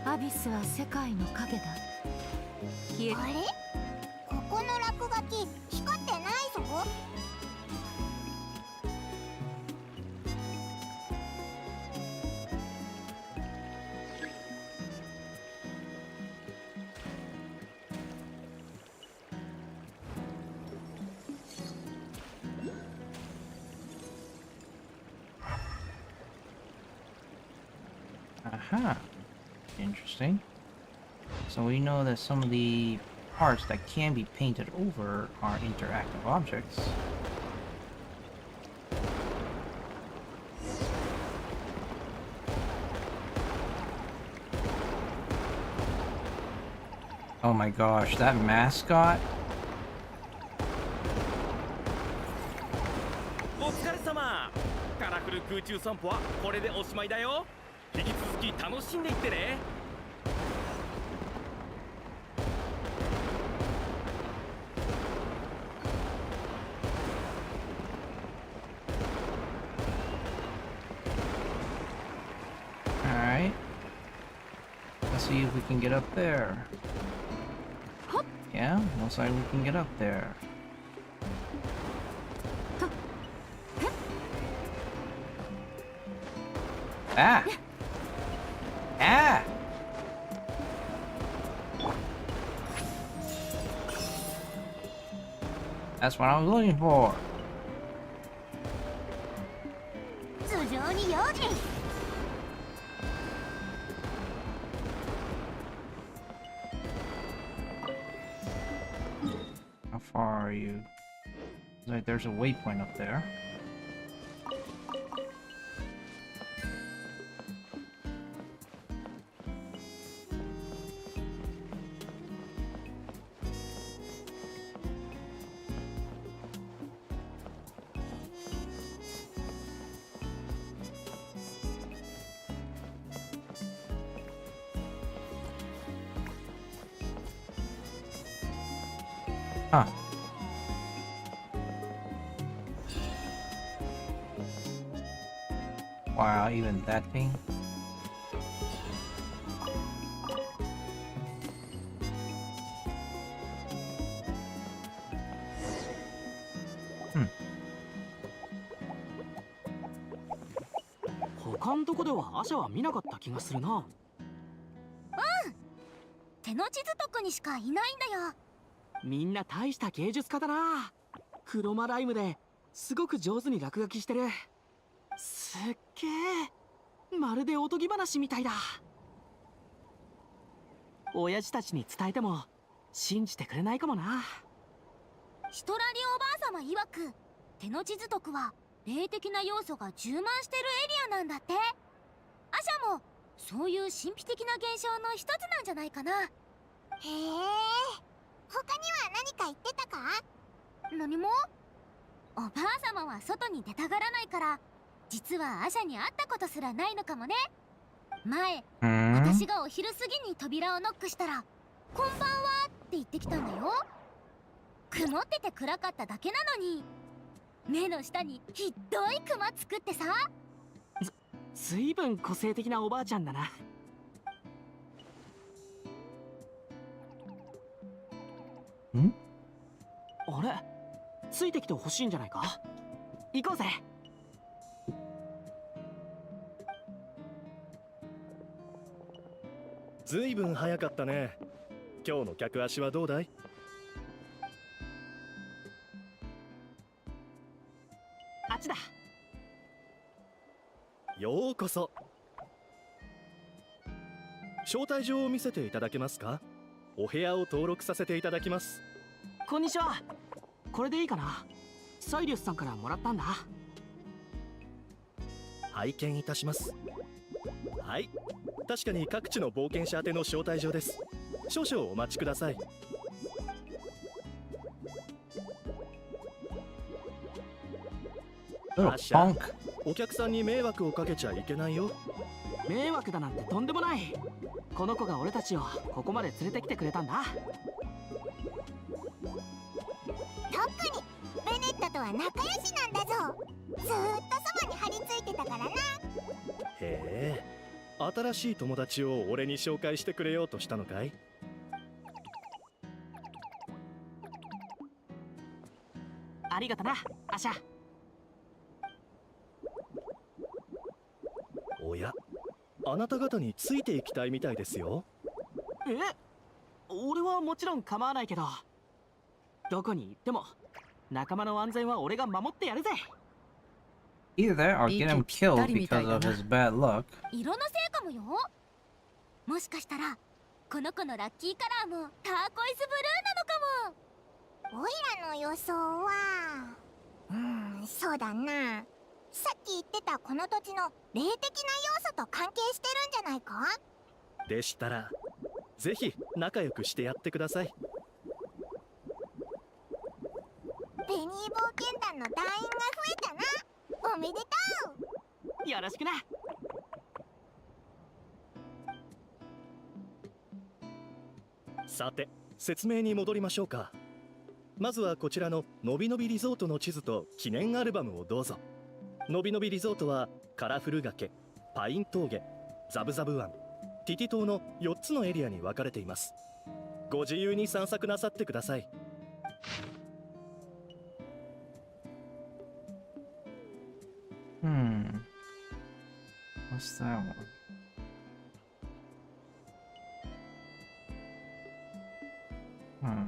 アビスは世界の影だ。消えあれ、ここの落書き光ってないぞ。Aha. Interesting. So we know that some of the parts that can be painted over are interactive objects. Oh my gosh, that mascot? お疲れ様。カラフル空中散歩はこれでおしまいだよ。引き続き楽しんでいってね。Alright. Let's see if we can get up there. Yeah, looks like we can get up there. Ah! Ah! That's what I was looking for. 頭上に用心。How far are you? Looks like there's a waypoint up there. Huh. Wow, even that thing. Hmm. 他んとこではアシャは見なかった気がするな。手の地図徳にしかいないんだよ。みんな大した芸術家だな。クロマライムですごく上手に落書きしてる。すっげえ、まるでおとぎ話みたいだ。親父たちに伝えても信じてくれないかもな。シトラリおばあ様曰く、手の地図徳は霊的な要素が充満してるエリアなんだって。アシャもそういう神秘的な現象の一つなんじゃないかな。へえ、他には何か言ってたか？何も。おばあ様は外に出たがらないから、実はアシャに会ったことすらないのかもね。前、私がお昼過ぎに扉をノックしたら「こんばんは」って言ってきたんだよ。曇ってて暗かっただけなのに、目の下にひっどいクマ作ってさ。ずいぶん個性的なおばあちゃんだな。ん？あれ、ついてきてほしいんじゃないか。行こうぜ。ずいぶん早かったね。今日の客足はどうだい？あっちだ。ようこそ。招待状を見せていただけますか？お部屋を登録させていただきます。こんにちは。これでいいかな。サイリウスさんからもらったんだ。拝見いたします。はい、確かに各地の冒険者宛ての招待状です。少々お待ちください。アシャ、お客さんに迷惑をかけちゃいけないよ。迷惑だなんてとんでもない。この子が俺たちをここまで連れてきてくれたんだ。特にベネットとは仲良しなんだぞ。ずーっとそばに張り付いてたからな。へえ、新しい友達を俺に紹介してくれようとしたのかい？ありがとな、アシャ。おや、あなた方についていきたいみたいですよ。え？俺はもちろん構わないけど、どこに行っても仲間の安全は俺が守ってやるぜ。 Either that or get him killed because of his bad luck. 色のせいかもよ。もしかしたらこの子のラッキーカラーもターコイズブルーなのかも。おいらの予想はそうだな。さっき言ってたこの土地の霊的な要素と関係してるんじゃないか。でしたらぜひ仲良くしてやってください。ベニー冒険団の団員が増えたな。おめでとう。よろしくな。さて、説明に戻りましょうか。まずはこちらののびのびリゾートの地図と記念アルバムをどうぞ。のびのびリゾートはカラフル崖、パイン峠、ザブザブ湾、ティティ島の4つのエリアに分かれています。ご自由に散策なさってください。What's that one? Hmm.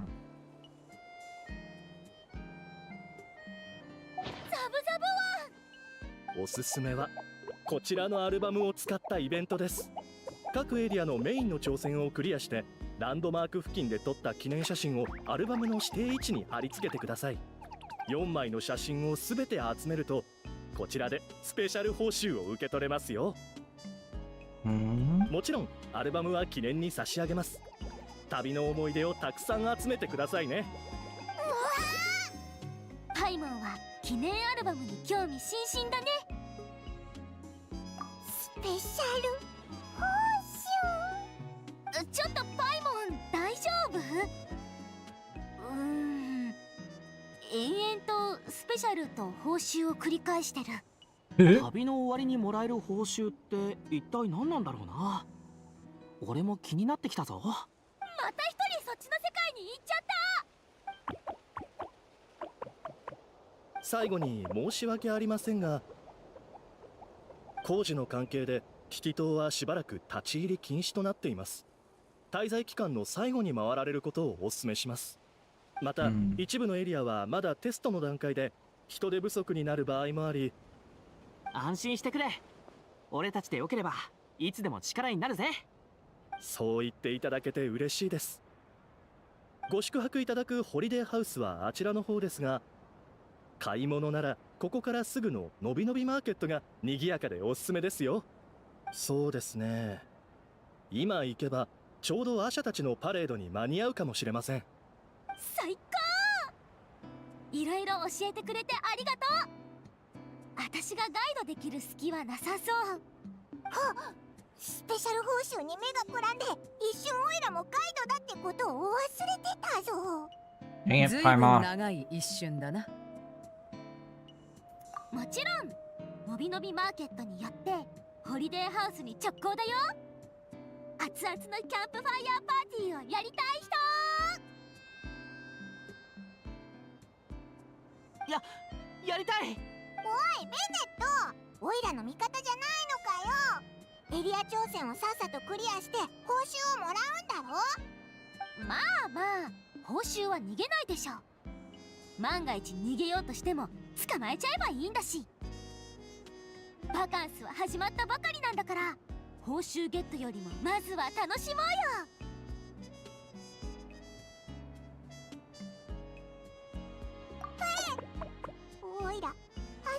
ザブザブおすすめはこちらのアルバムを使ったイベントです。各エリアのメインの挑戦をクリアしてランドマーク付近で撮った記念写真をアルバムの指定位置に貼り付けてください。4枚の写真をすべて集めるとこちらでスペシャル報酬を受け取れますよ。もちろんアルバムは記念に差し上げます。旅の思い出をたくさん集めてくださいね。パイモンは記念アルバムに興味津々だね。スペシャル報酬。ちょっとパイモン大丈夫？延々とスペシャルと報酬を繰り返してる。旅の終わりにもらえる報酬って一体何なんだろうな。俺も気になってきたぞ。また一人そっちの世界に行っちゃった。最後に申し訳ありませんが、工事の関係でティティ島はしばらく立ち入り禁止となっています。滞在期間の最後に回られることをお勧めします。また、一部のエリアはまだテストの段階で人手不足になる場合もあり。安心してくれ。俺たちでよければいつでも力になるぜ。そう言っていただけて嬉しいです。ご宿泊いただくホリデーハウスはあちらの方ですが、買い物ならここからすぐののびのびマーケットが賑やかでおすすめですよ。そうですね、今行けばちょうどアシャたちのパレードに間に合うかもしれません。最高。いろいろ教えてくれてありがとう。私がガイドできる隙はなさそう。はっ、スペシャル報酬に目がくらんで一瞬オイラもガイドだってことを忘れてたぞ。ずいぶん長い一瞬だな。もちろんのびのびマーケットに寄ってホリデーハウスに直行だよ。熱々のキャンプファイヤーパーティーをやりたい人。やりたい。おいベネット、オイラの味方じゃないのかよ。エリア挑戦をさっさとクリアして報酬をもらうんだろ。まあまあ、報酬は逃げないでしょ。万が一逃げようとしても捕まえちゃえばいいんだし。バカンスは始まったばかりなんだから、報酬ゲットよりもまずは楽しもうよ。おいら、ア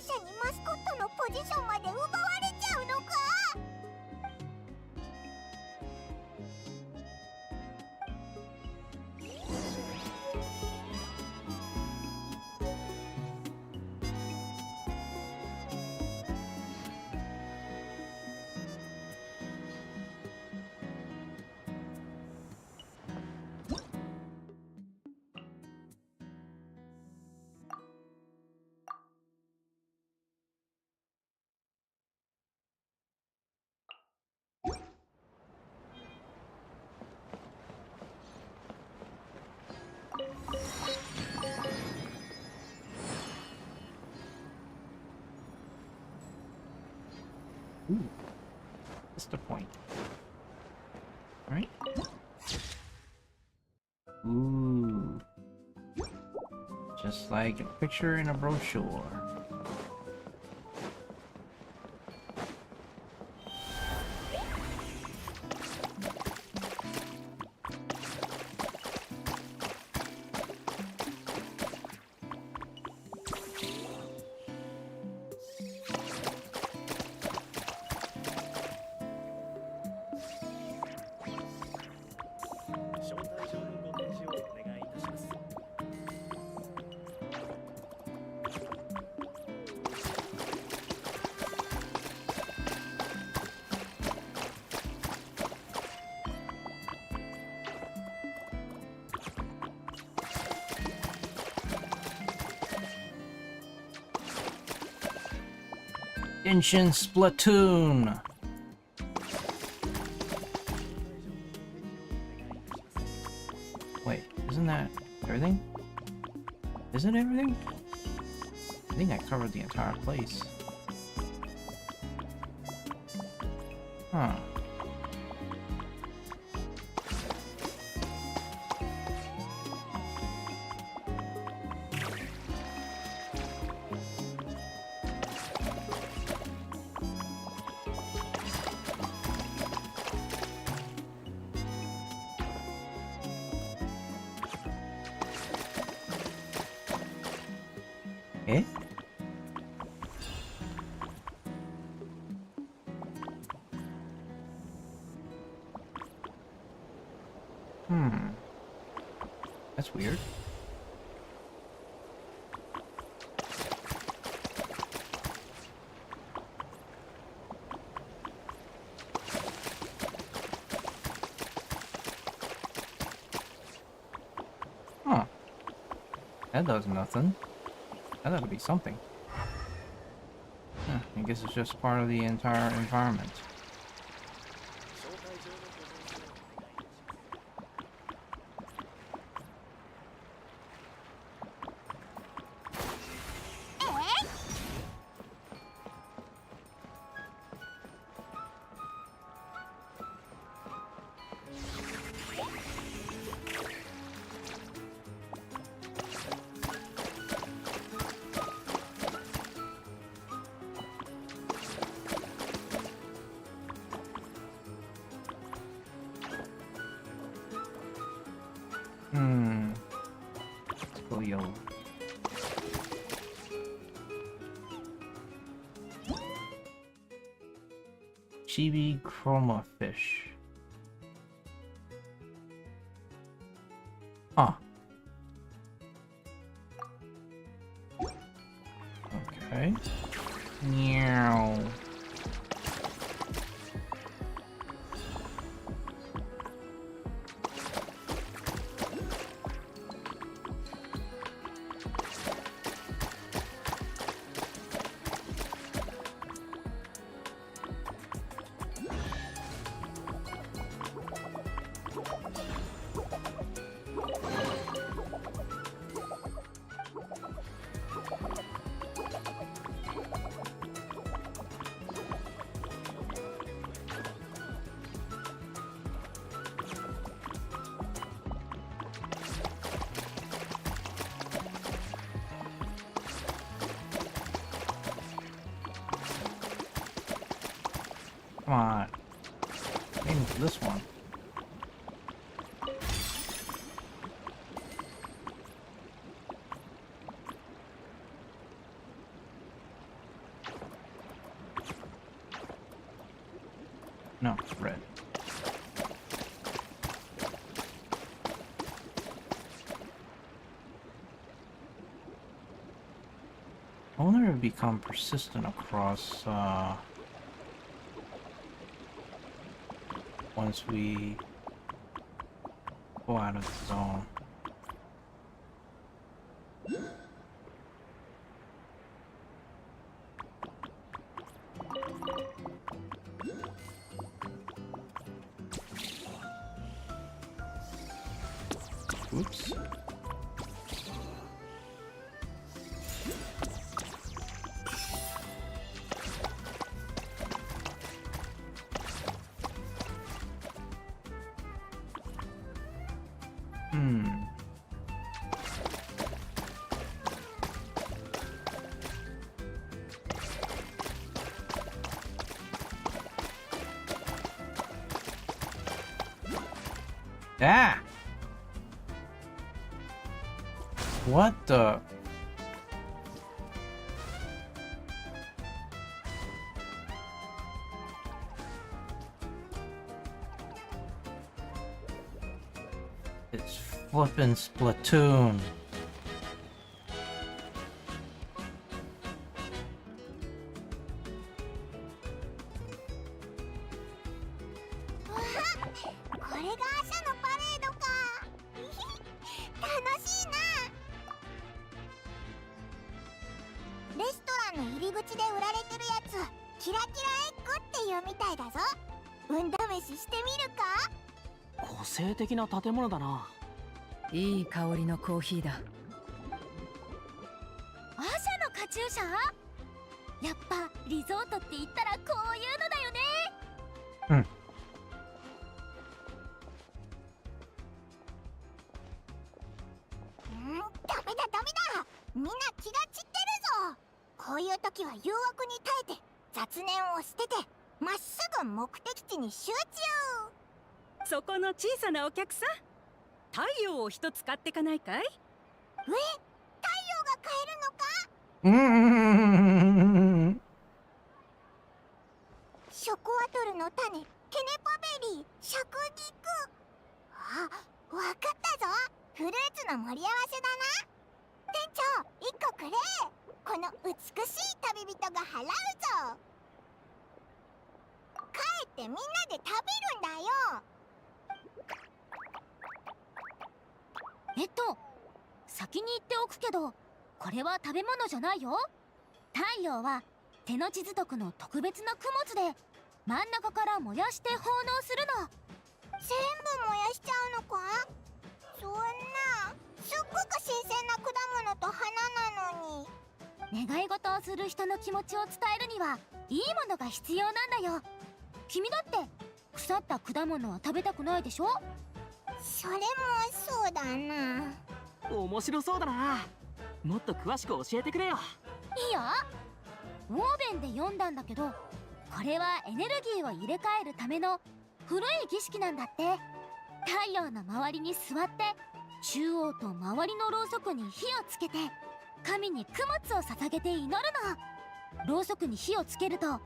シャにマスコットのポジションまで奪われちゃうのか。Ooh, that's the point. Right? Ooh. Just like a picture in a brochure. Genshin Splatoon! Wait, isn't that everything? Is it everything? I think I covered the entire place. Huh. Eh? That's weird. Huh. That does nothing. That ought to be something. Huh, I guess it's just part of the entire environment. Go yellow. Chibi chroma fish. Huh. Okay. Meow. Come on. Aim for this one. No, red. I wonder if it become persistent across once we go out of the zone. Oops. Ah! What the? It's flippin' Splatoon.個性的な建物だな。いい香りのコーヒーだ。アーシャのカチューシャ？やっぱリゾートって言ったらこういうのだよね。ダメだダメだ。みんな気が散ってるぞ。こういう時は誘惑に耐えて雑念を捨ててまっすぐ目的地に集中。そこの小さなお客さん、太陽を一つ買ってかないかい？太陽が買えるのか？ショコワトルの種、ケネパベリー、シャクギク。あ、わかったぞ。フルーツの盛り合わせだな。店長、1個くれ。この美しい旅人が払うぞ。帰ってみんなで食べるんだよ。先に言っておくけど、これは食べ物じゃないよ。太陽は手の地図毒の特別な供物で、真ん中から燃やして奉納するの。全部燃やしちゃうのか？そんな、すっごく新鮮な果物と花なのに。願い事をする人の気持ちを伝えるにはいいものが必要なんだよ。君だって腐った果物は食べたくないでしょ？それもそうだな。面白そうだな。もっと詳しく教えてくれよ。いいよ。オーベンで読んだんだけど、これはエネルギーを入れ替えるための古い儀式なんだって。太陽の周りに座って中央と周りのろうそくに火をつけて神に供物を捧げて祈るの。ろうそくに火をつけると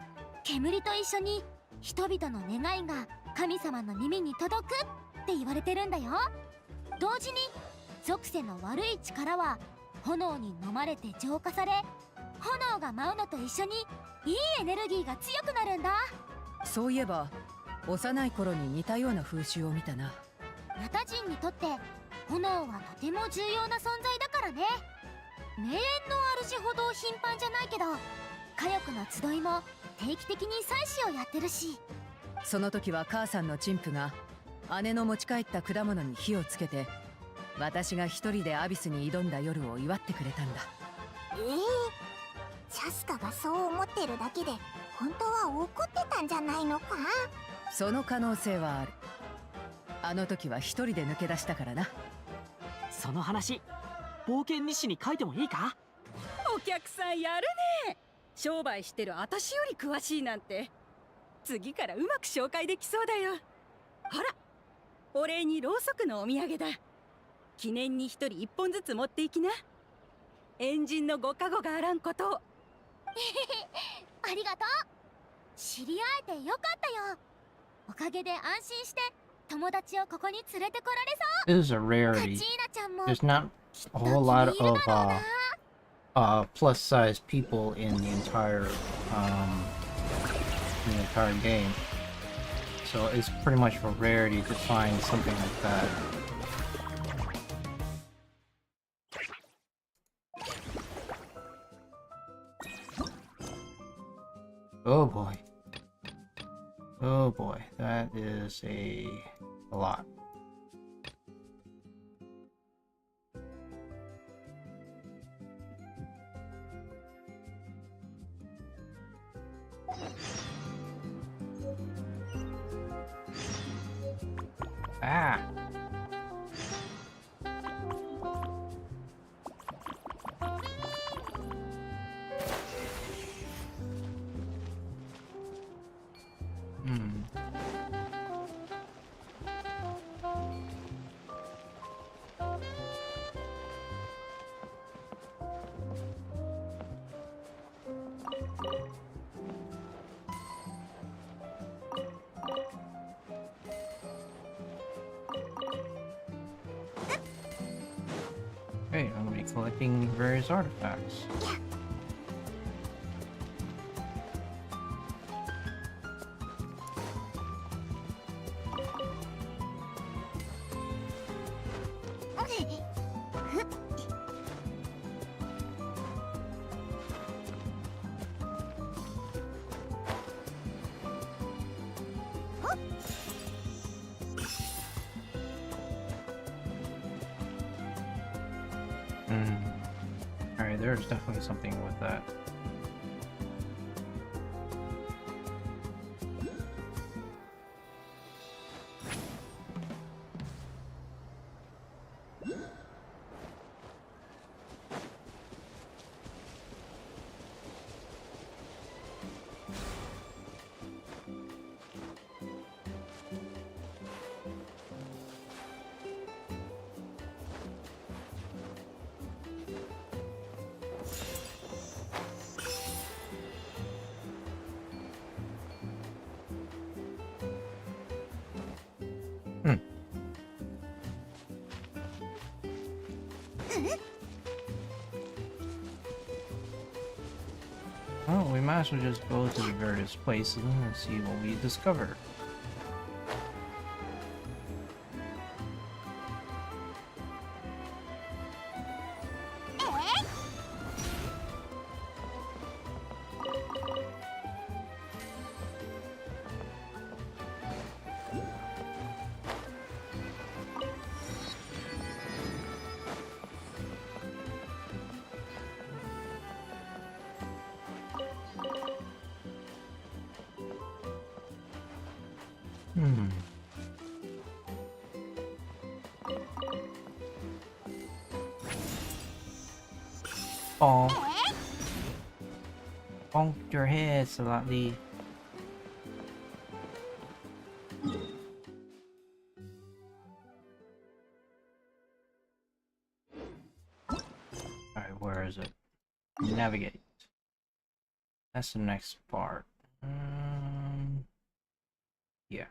煙と一緒に人々の願いが神様の耳に届くって言われてるんだよ。同時に属性の悪い力は炎に飲まれて浄化され、炎が舞うのと一緒にいいエネルギーが強くなるんだ。そういえば幼い頃に似たような風習を見たな。ナタ人にとって炎はとても重要な存在だからね。名園の主ほど頻繁じゃないけど、火力の集いも定期的に祭祀をやってるし。その時は母さんの陳腐が姉の持ち帰った果物に火をつけて、私が一人でアビスに挑んだ夜を祝ってくれたんだ。シャスカがそう思ってるだけで本当は怒ってたんじゃないのか？その可能性はある。あの時は一人で抜け出したからな。その話冒険日誌に書いてもいいか？お客さんやるね。商売してる私より詳しいなんて。次からうまく紹介できそうだよ。ほら、お礼にろうそくのお土産だ。記念に一人一本ずつ持っていきな。エンジンのご加護があらんことを。ありがとう。知り合えてよかったよ。おかげで安心して友達をここに連れてこられそう。 This is a カチ rarity. ーナちゃんも There's not きっ a と whole 気 lot に入る of だろうな。 plus-size people in the entire game. So it's pretty much a rarity to find something like that. Oh boy. Oh boy, that is a lot. Ah! Okay, I'm gonna be collecting various artifacts. Alright, there's definitely something with that. Well, we might as well just go to the various places and see what we discover. Hmm. Bonk. Bonk your head, Salati. Alright, where is it? Navigate. That's the next part. Yeah.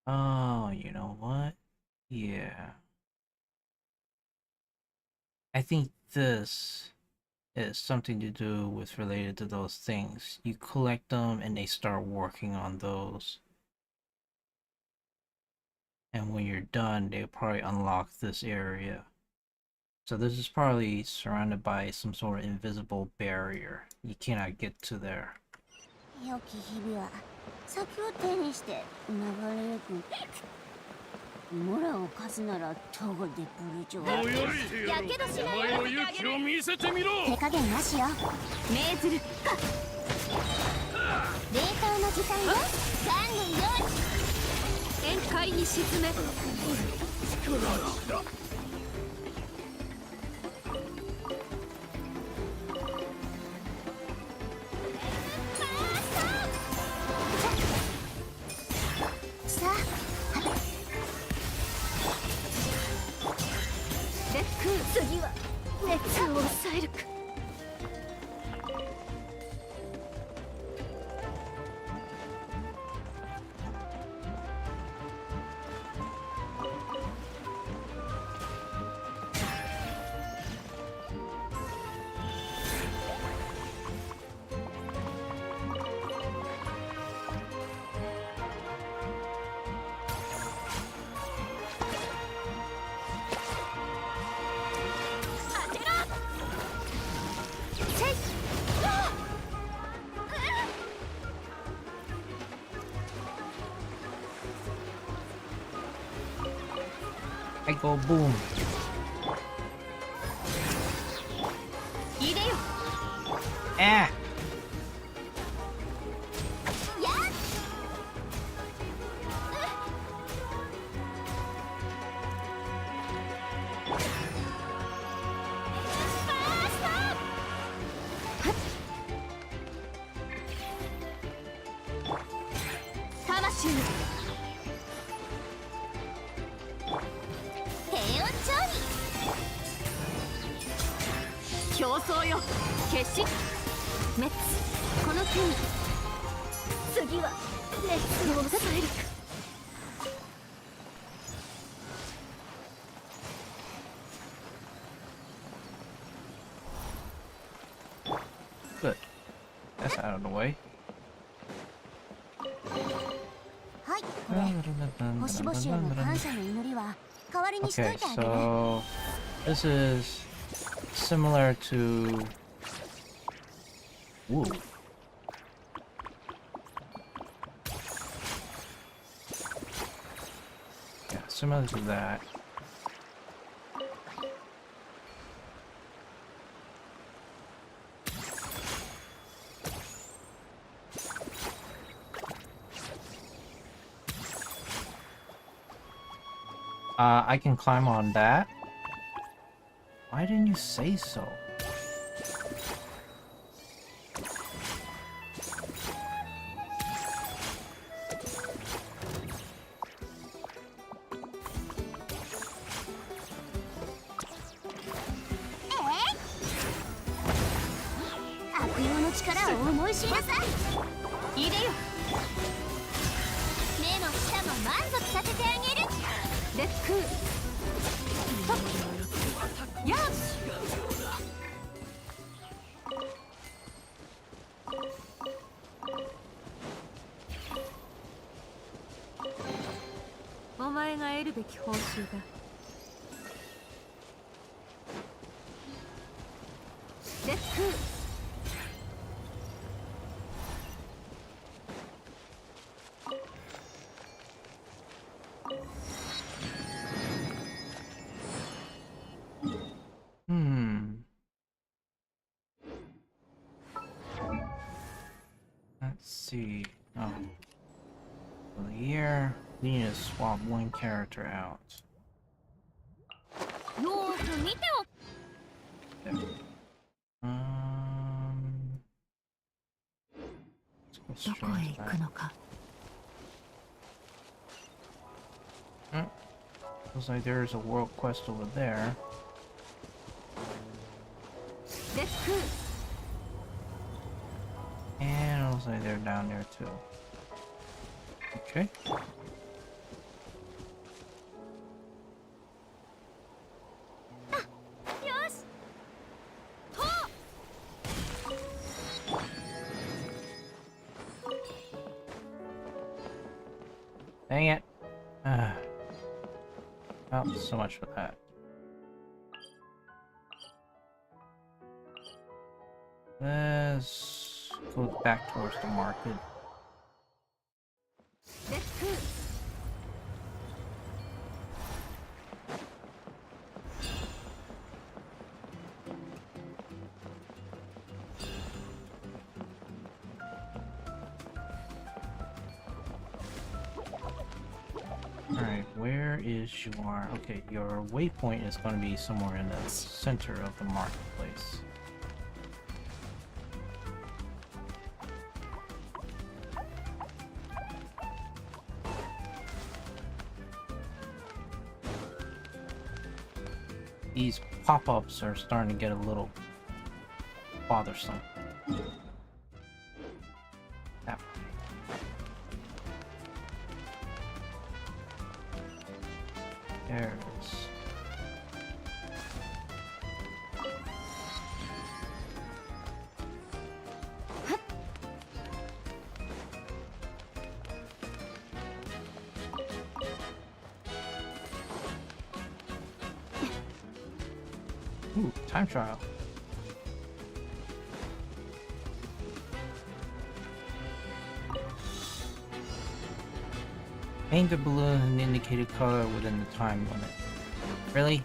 Oh, you know what? Yeah. I think this is something to do with related to those things. You collect them and they start working on those. And when you're done, they'll probably unlock this area. So this is probably surrounded by some sort of invisible barrier. You cannot get to there. 良き日々は先を手にして流れゆく。モラを貸すなら徒歩でブルジョワ。やけどしないよ。手加減なしよ。命ずるか。冷凍の時間よ。ガンのように。宴会に沈め。次は熱を抑えるか。I go boom. 入れよ。Ah! 魂に平穏調理。競争よ。決し滅この手に。次は熱を抑えるか。Good. That's out of the way. はい、これ星々への感謝の祈りは代わりにしとい Okay, てあげる。 so this is similar to Woo. Yeah, similar to that. I can climb on that. Why didn't you say so? see. Oh. For the year, we need to swap one character out. よーく見てお There. Let's ど go こへ straight 行 back. くのか。 Looks like there's a world quest over there. レック And it looks like they're down there too. Okay. よし Dang it. Well, so much for that. Let's go back towards the market. レック Alright, where is your... Okay, your waypoint is going to be somewhere in the center of the marketplace. These pop-ups are starting to get a little bothersome. That way. There it is. Ooh, time trial. Paint the balloon an indicated color within the time limit. Really?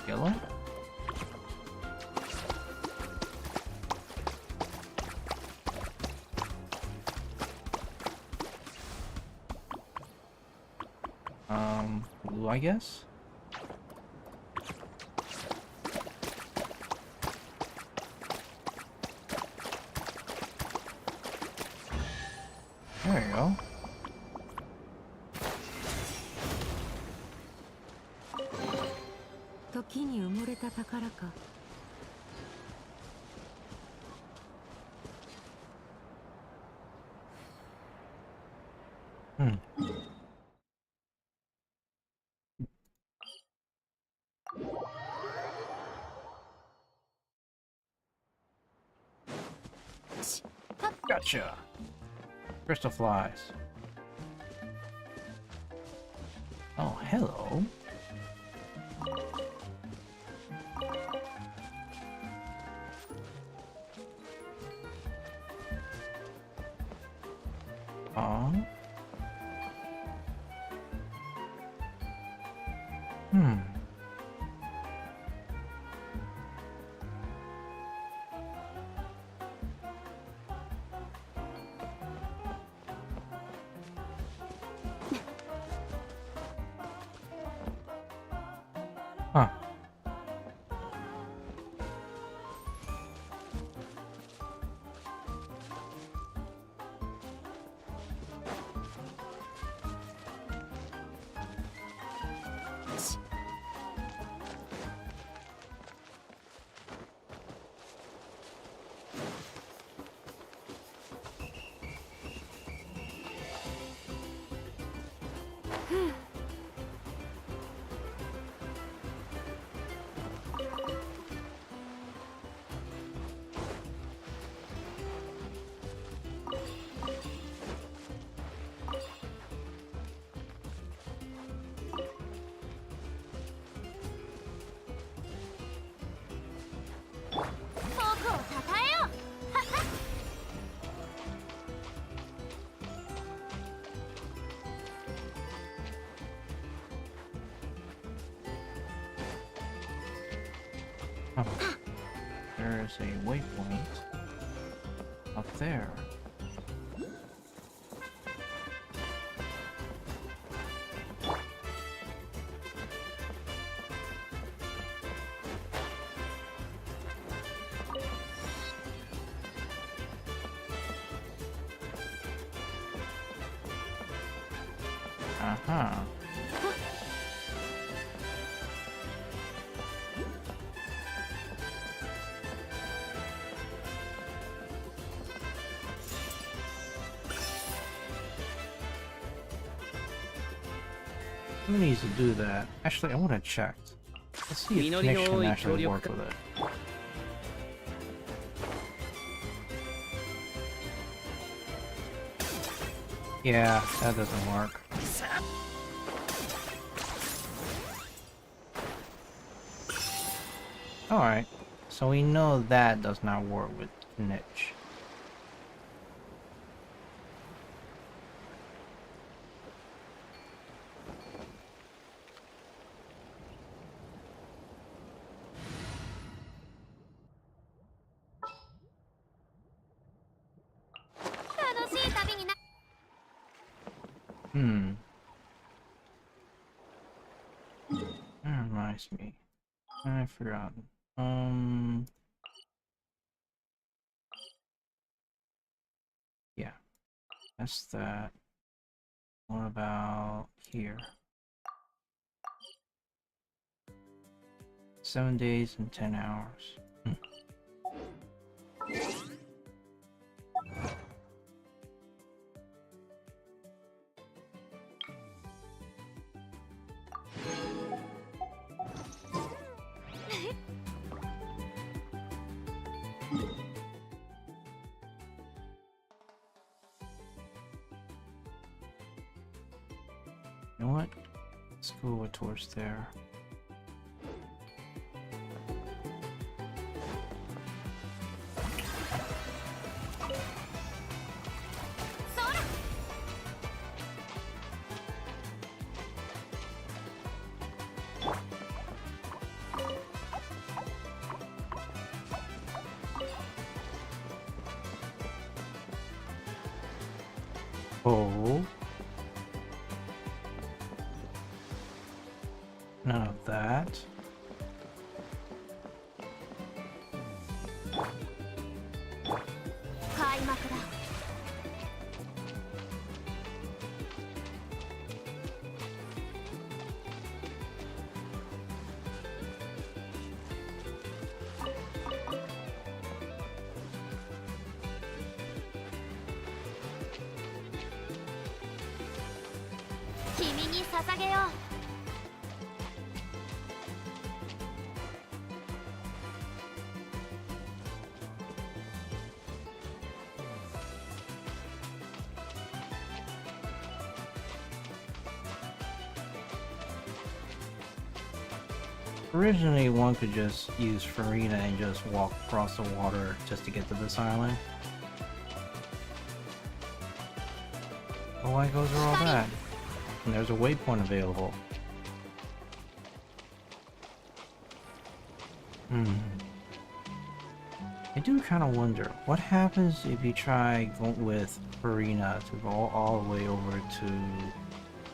Yellow? Blue, I guess? There you go. "時に埋もれた宝か。Hmm. Gotcha. Crystal flies. Oh, hello. Aw. Hmm. Huh. Oh, there is a waypoint up there. Uh-huh. Who needs to do that? Actually, I want to check. Let's see if Nish can actually work with it. Yeah, that doesn't work. Alright, so we know that does not work with niche. Hmm. That reminds me. I forgot. Yeah, that's that. What about here? 7 days and 10 hours. Hmm. You know what? Let's go towards there. Oh. None of that. Originally, one could just use Farina and just walk across the water just to get to this island. But why go through all that? And there's a waypoint available. I do kind of wonder, what happens if you try going with Farina to go all the way over to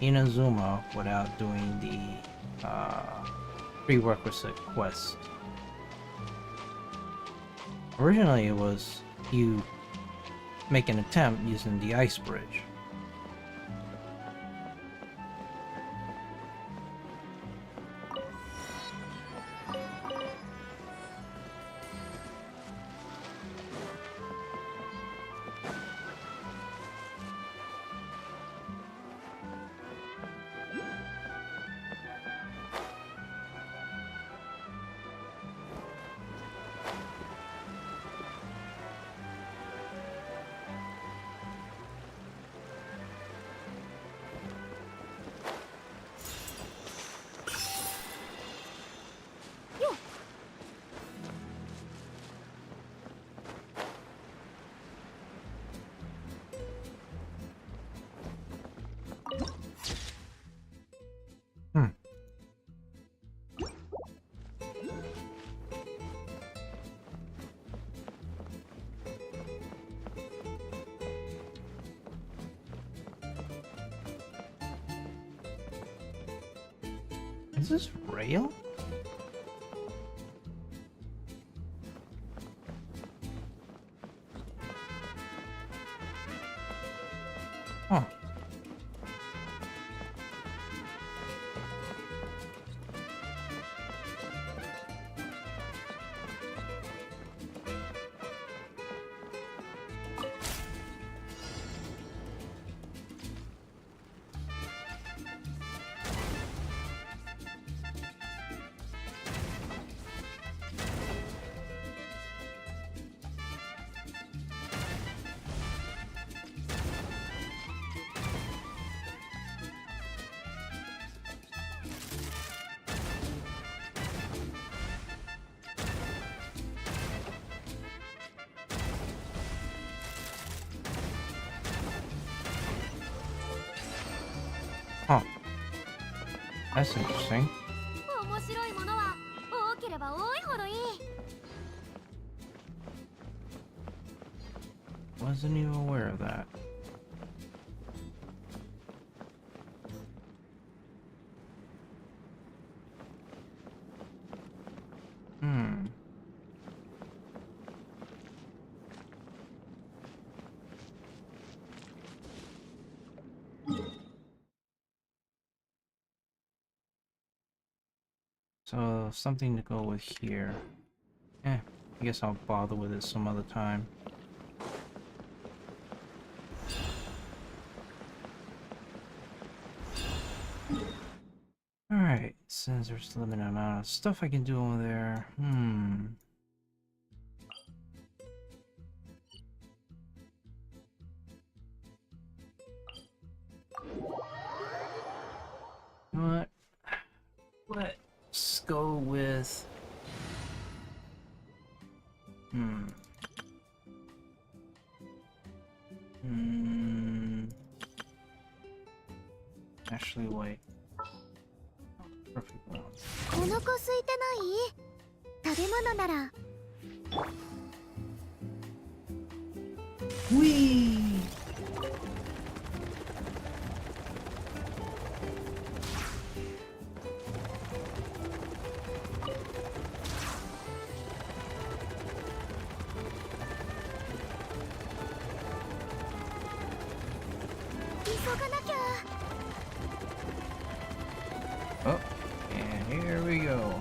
Inazuma without doing the prerequisite quest? Originally, it was you make an attempt using the ice bridge. Is this real? Huh. Huh. That's interesting. 面白いものは多ければ多いほどいい。 Wasn't even aware of that. Hmm. So, something to go with here. I guess I'll bother with it some other time. Alright, since there's a limited amount of stuff I can do over there. You know what? Let's go with... Actually, wait. Perfect balance. お腹空いてない？食べ物なら。Whee! Oh, and here we go.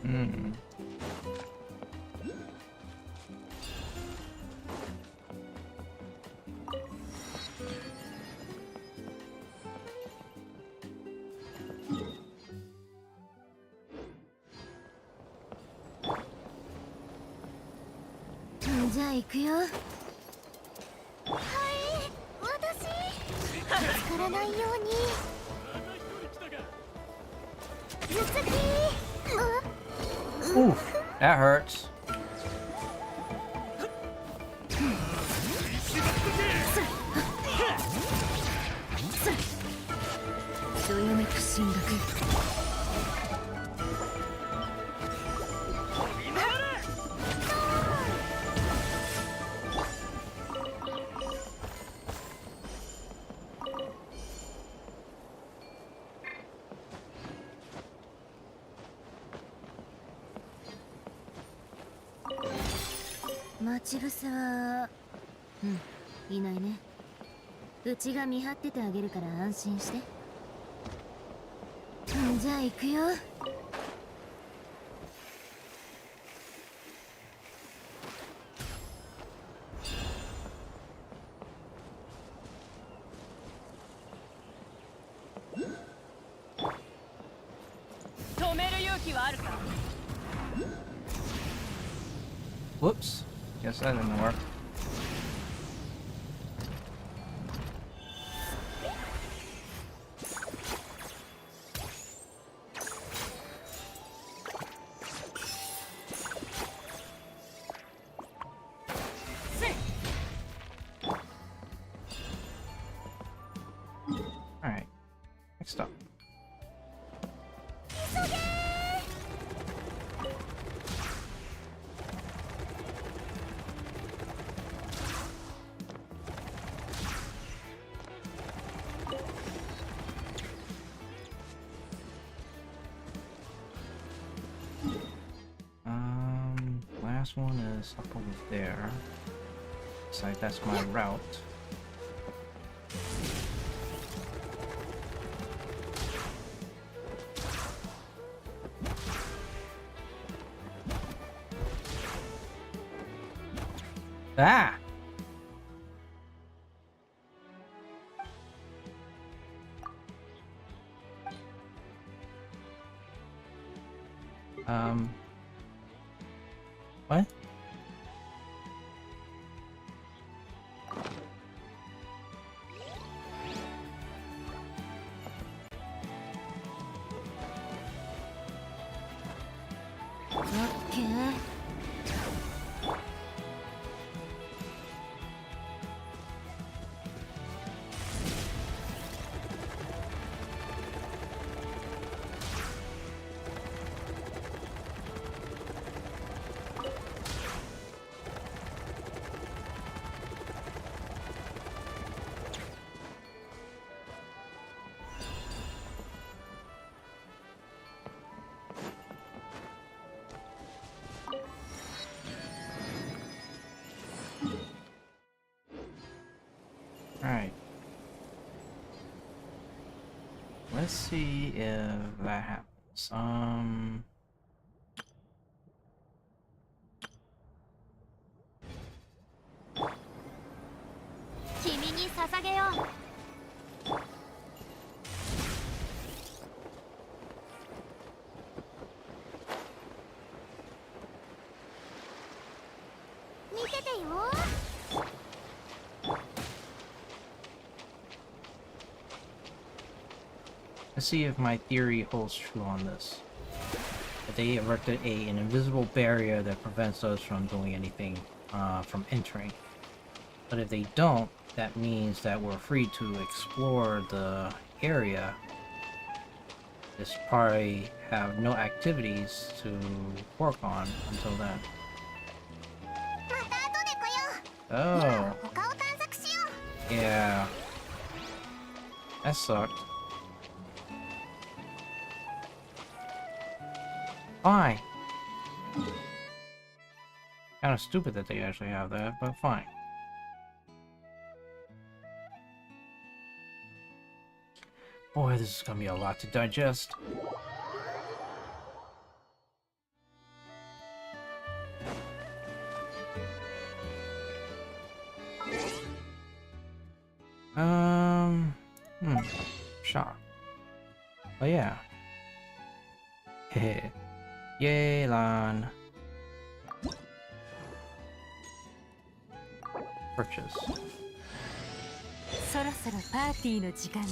Mm. じゃあ行くよ。はい、私。ぶつからないように。頭突き。Ooh, that hurts. どよめく進学。待ち伏せは、いないね。うちが見張っててあげるから安心して。じゃあ行くよ。止める勇気はあるか？ Whoops. Guess that didn't work. last one is up over there. Looks like that's my route. Ah! What? Okay. Alright. Let's see if that happens. 君に捧げよう。見ててよ。Let's see if my theory holds true on this. That they erected an invisible barrier that prevents us from doing anything, from entering. But if they don't, that means that we're free to explore the area. Just probably have no activities to work on until then. また後で来よう。 Oh, 今は他を探索しよう。 yeah. That sucked. Fine. Kind of stupid that they actually have that, but fine. Boy, this is gonna be a lot to digest. Shock. Oh yeah. Hehe. Yay, Lan. Purchase. そろそろパーティーの時間ね。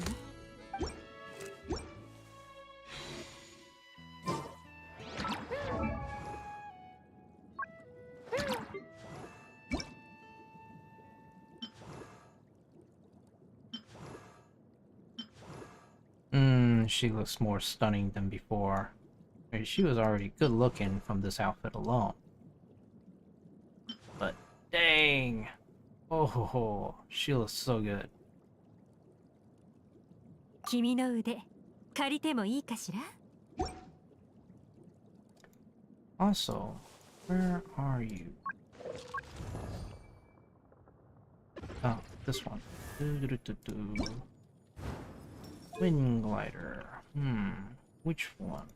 She looks more stunning than before. I mean, she was already good looking from this outfit alone. But dang! Oh, she looks so good. 君の腕借りてもいいかしら？ Also, where are you? Oh, this one. Wind glider. Which one?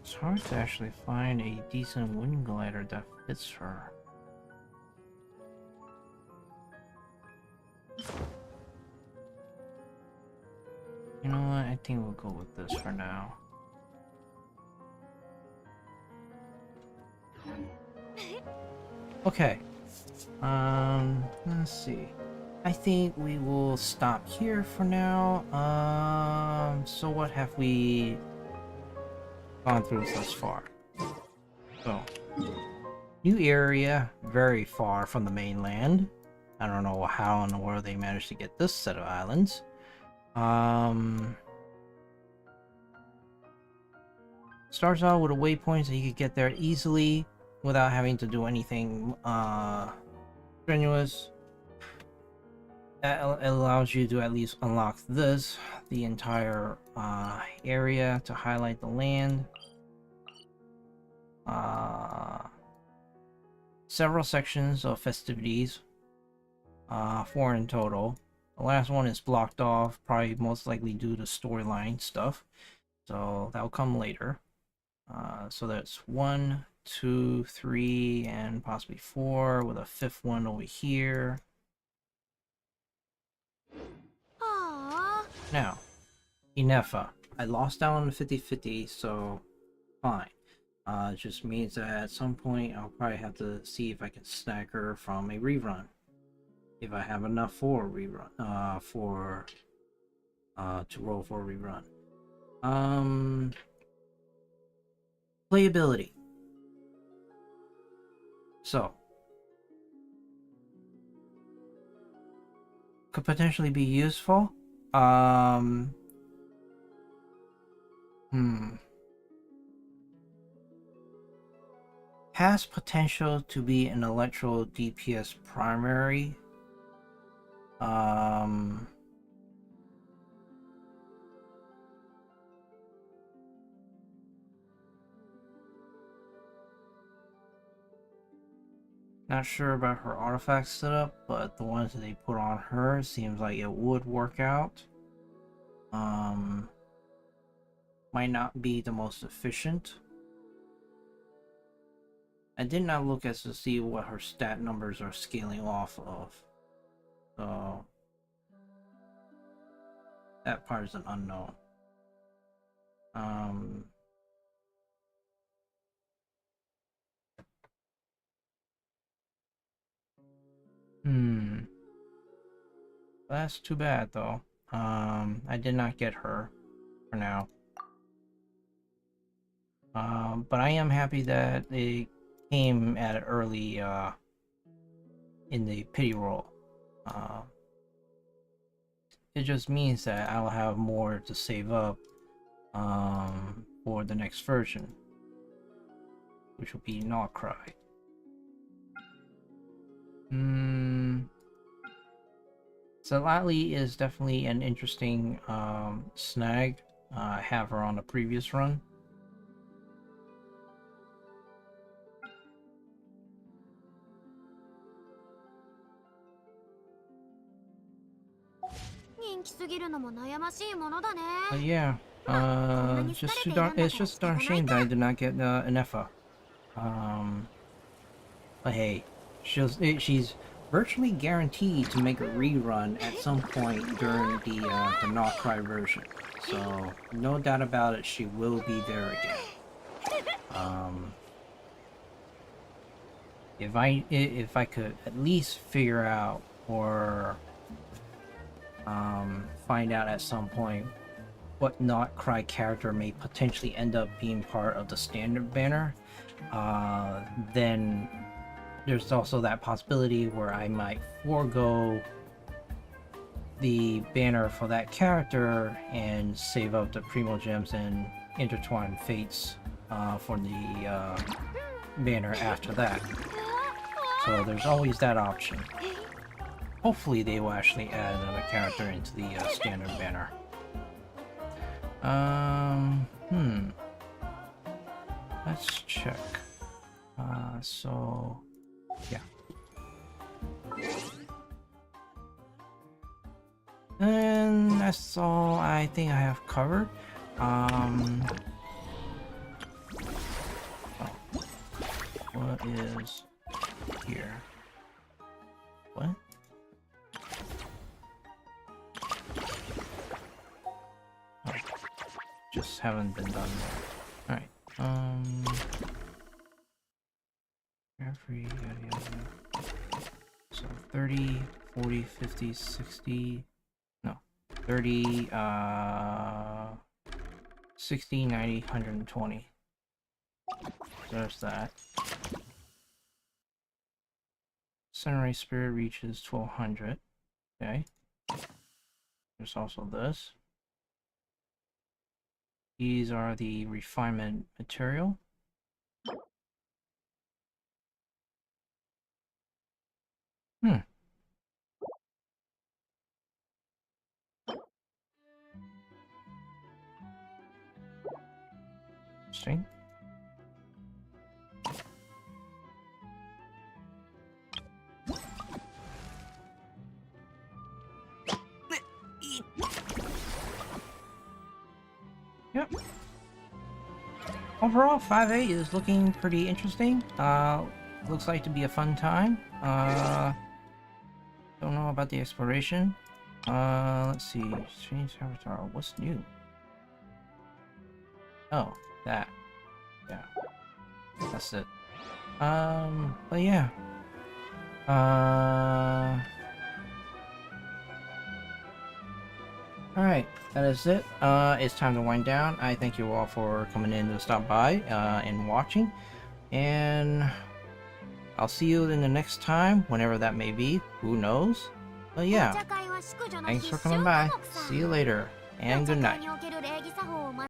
It's hard to actually find a decent wind glider that fits her. You know what? I think we'll go with this for now. Okay. Let's see. I think we will stop here for now. So what have we gone through thus far? So, new area, very far from the mainland. I don't know how in the world they managed to get this set of islands. Starts out with a waypoint so you can get there easily without having to do anything strenuous. That allows you to at least unlock this, the entire area, to highlight the land. Several sections of festivities, 4 in total. The last one is blocked off, probably most likely due to storyline stuff, so that'll come later. So that's 1, 2, 3, and possibly 4, with a 5th one over here. Now, Ineffa. I lost that on the 50-50, so fine. It just means that at some point I'll probably have to see if I can snag her from a rerun. If I have enough for a rerun, to roll for a rerun. Playability. So, could potentially be useful. Has potential to be an electro DPS primary. Not sure about her artifact setup, but the ones that they put on her seems like it would work out. Might not be the most efficient. I did not look as to see what her stat numbers are scaling off of. So that part is an unknown. That's too bad though. I did not get her for now. But I am happy that they came at it early in the pity roll. It just means that I'll have more to save up for the next version, which will be Nahida. Zalali is definitely an interesting snag. I have her on the previous run. But yeah, it's just a darn shame that I did not get Ineffa. But hey, she's virtually guaranteed to make a rerun at some point during the Nahida version. So no doubt about it, she will be there again. If I could at least figure out or find out at some point what Nahida character may potentially end up being part of the standard banner, then there's also that possibility where I might forego the banner for that character and save up the Primo Gems and Intertwined Fates for the banner after that. So there's always that option. Hopefully they will actually add another character into the standard banner. Let's check. So yeah. And that's all I think I have covered. What is here? What? Oh. just haven't been done yet. Alright, carefree, yada yada. So 30, 40, 50, 60, no, 30, 60, 90, 120. There's that. Sunrise Spirit reaches 1200. Okay. There's also this. These are the refinement material. Interesting. Yep. Overall, 5A is looking pretty interesting. Looks like to be a fun time. Don't know about the exploration. Let's see. Change avatar. What's new? Oh, that. Yeah. That's it. But yeah. Alright, that is it. It's time to wind down. I thank you all for coming in to stop by, and watching. And I'll see you in the next time, whenever that may be. Who knows? But yeah, thanks for coming by. See you later, and good night.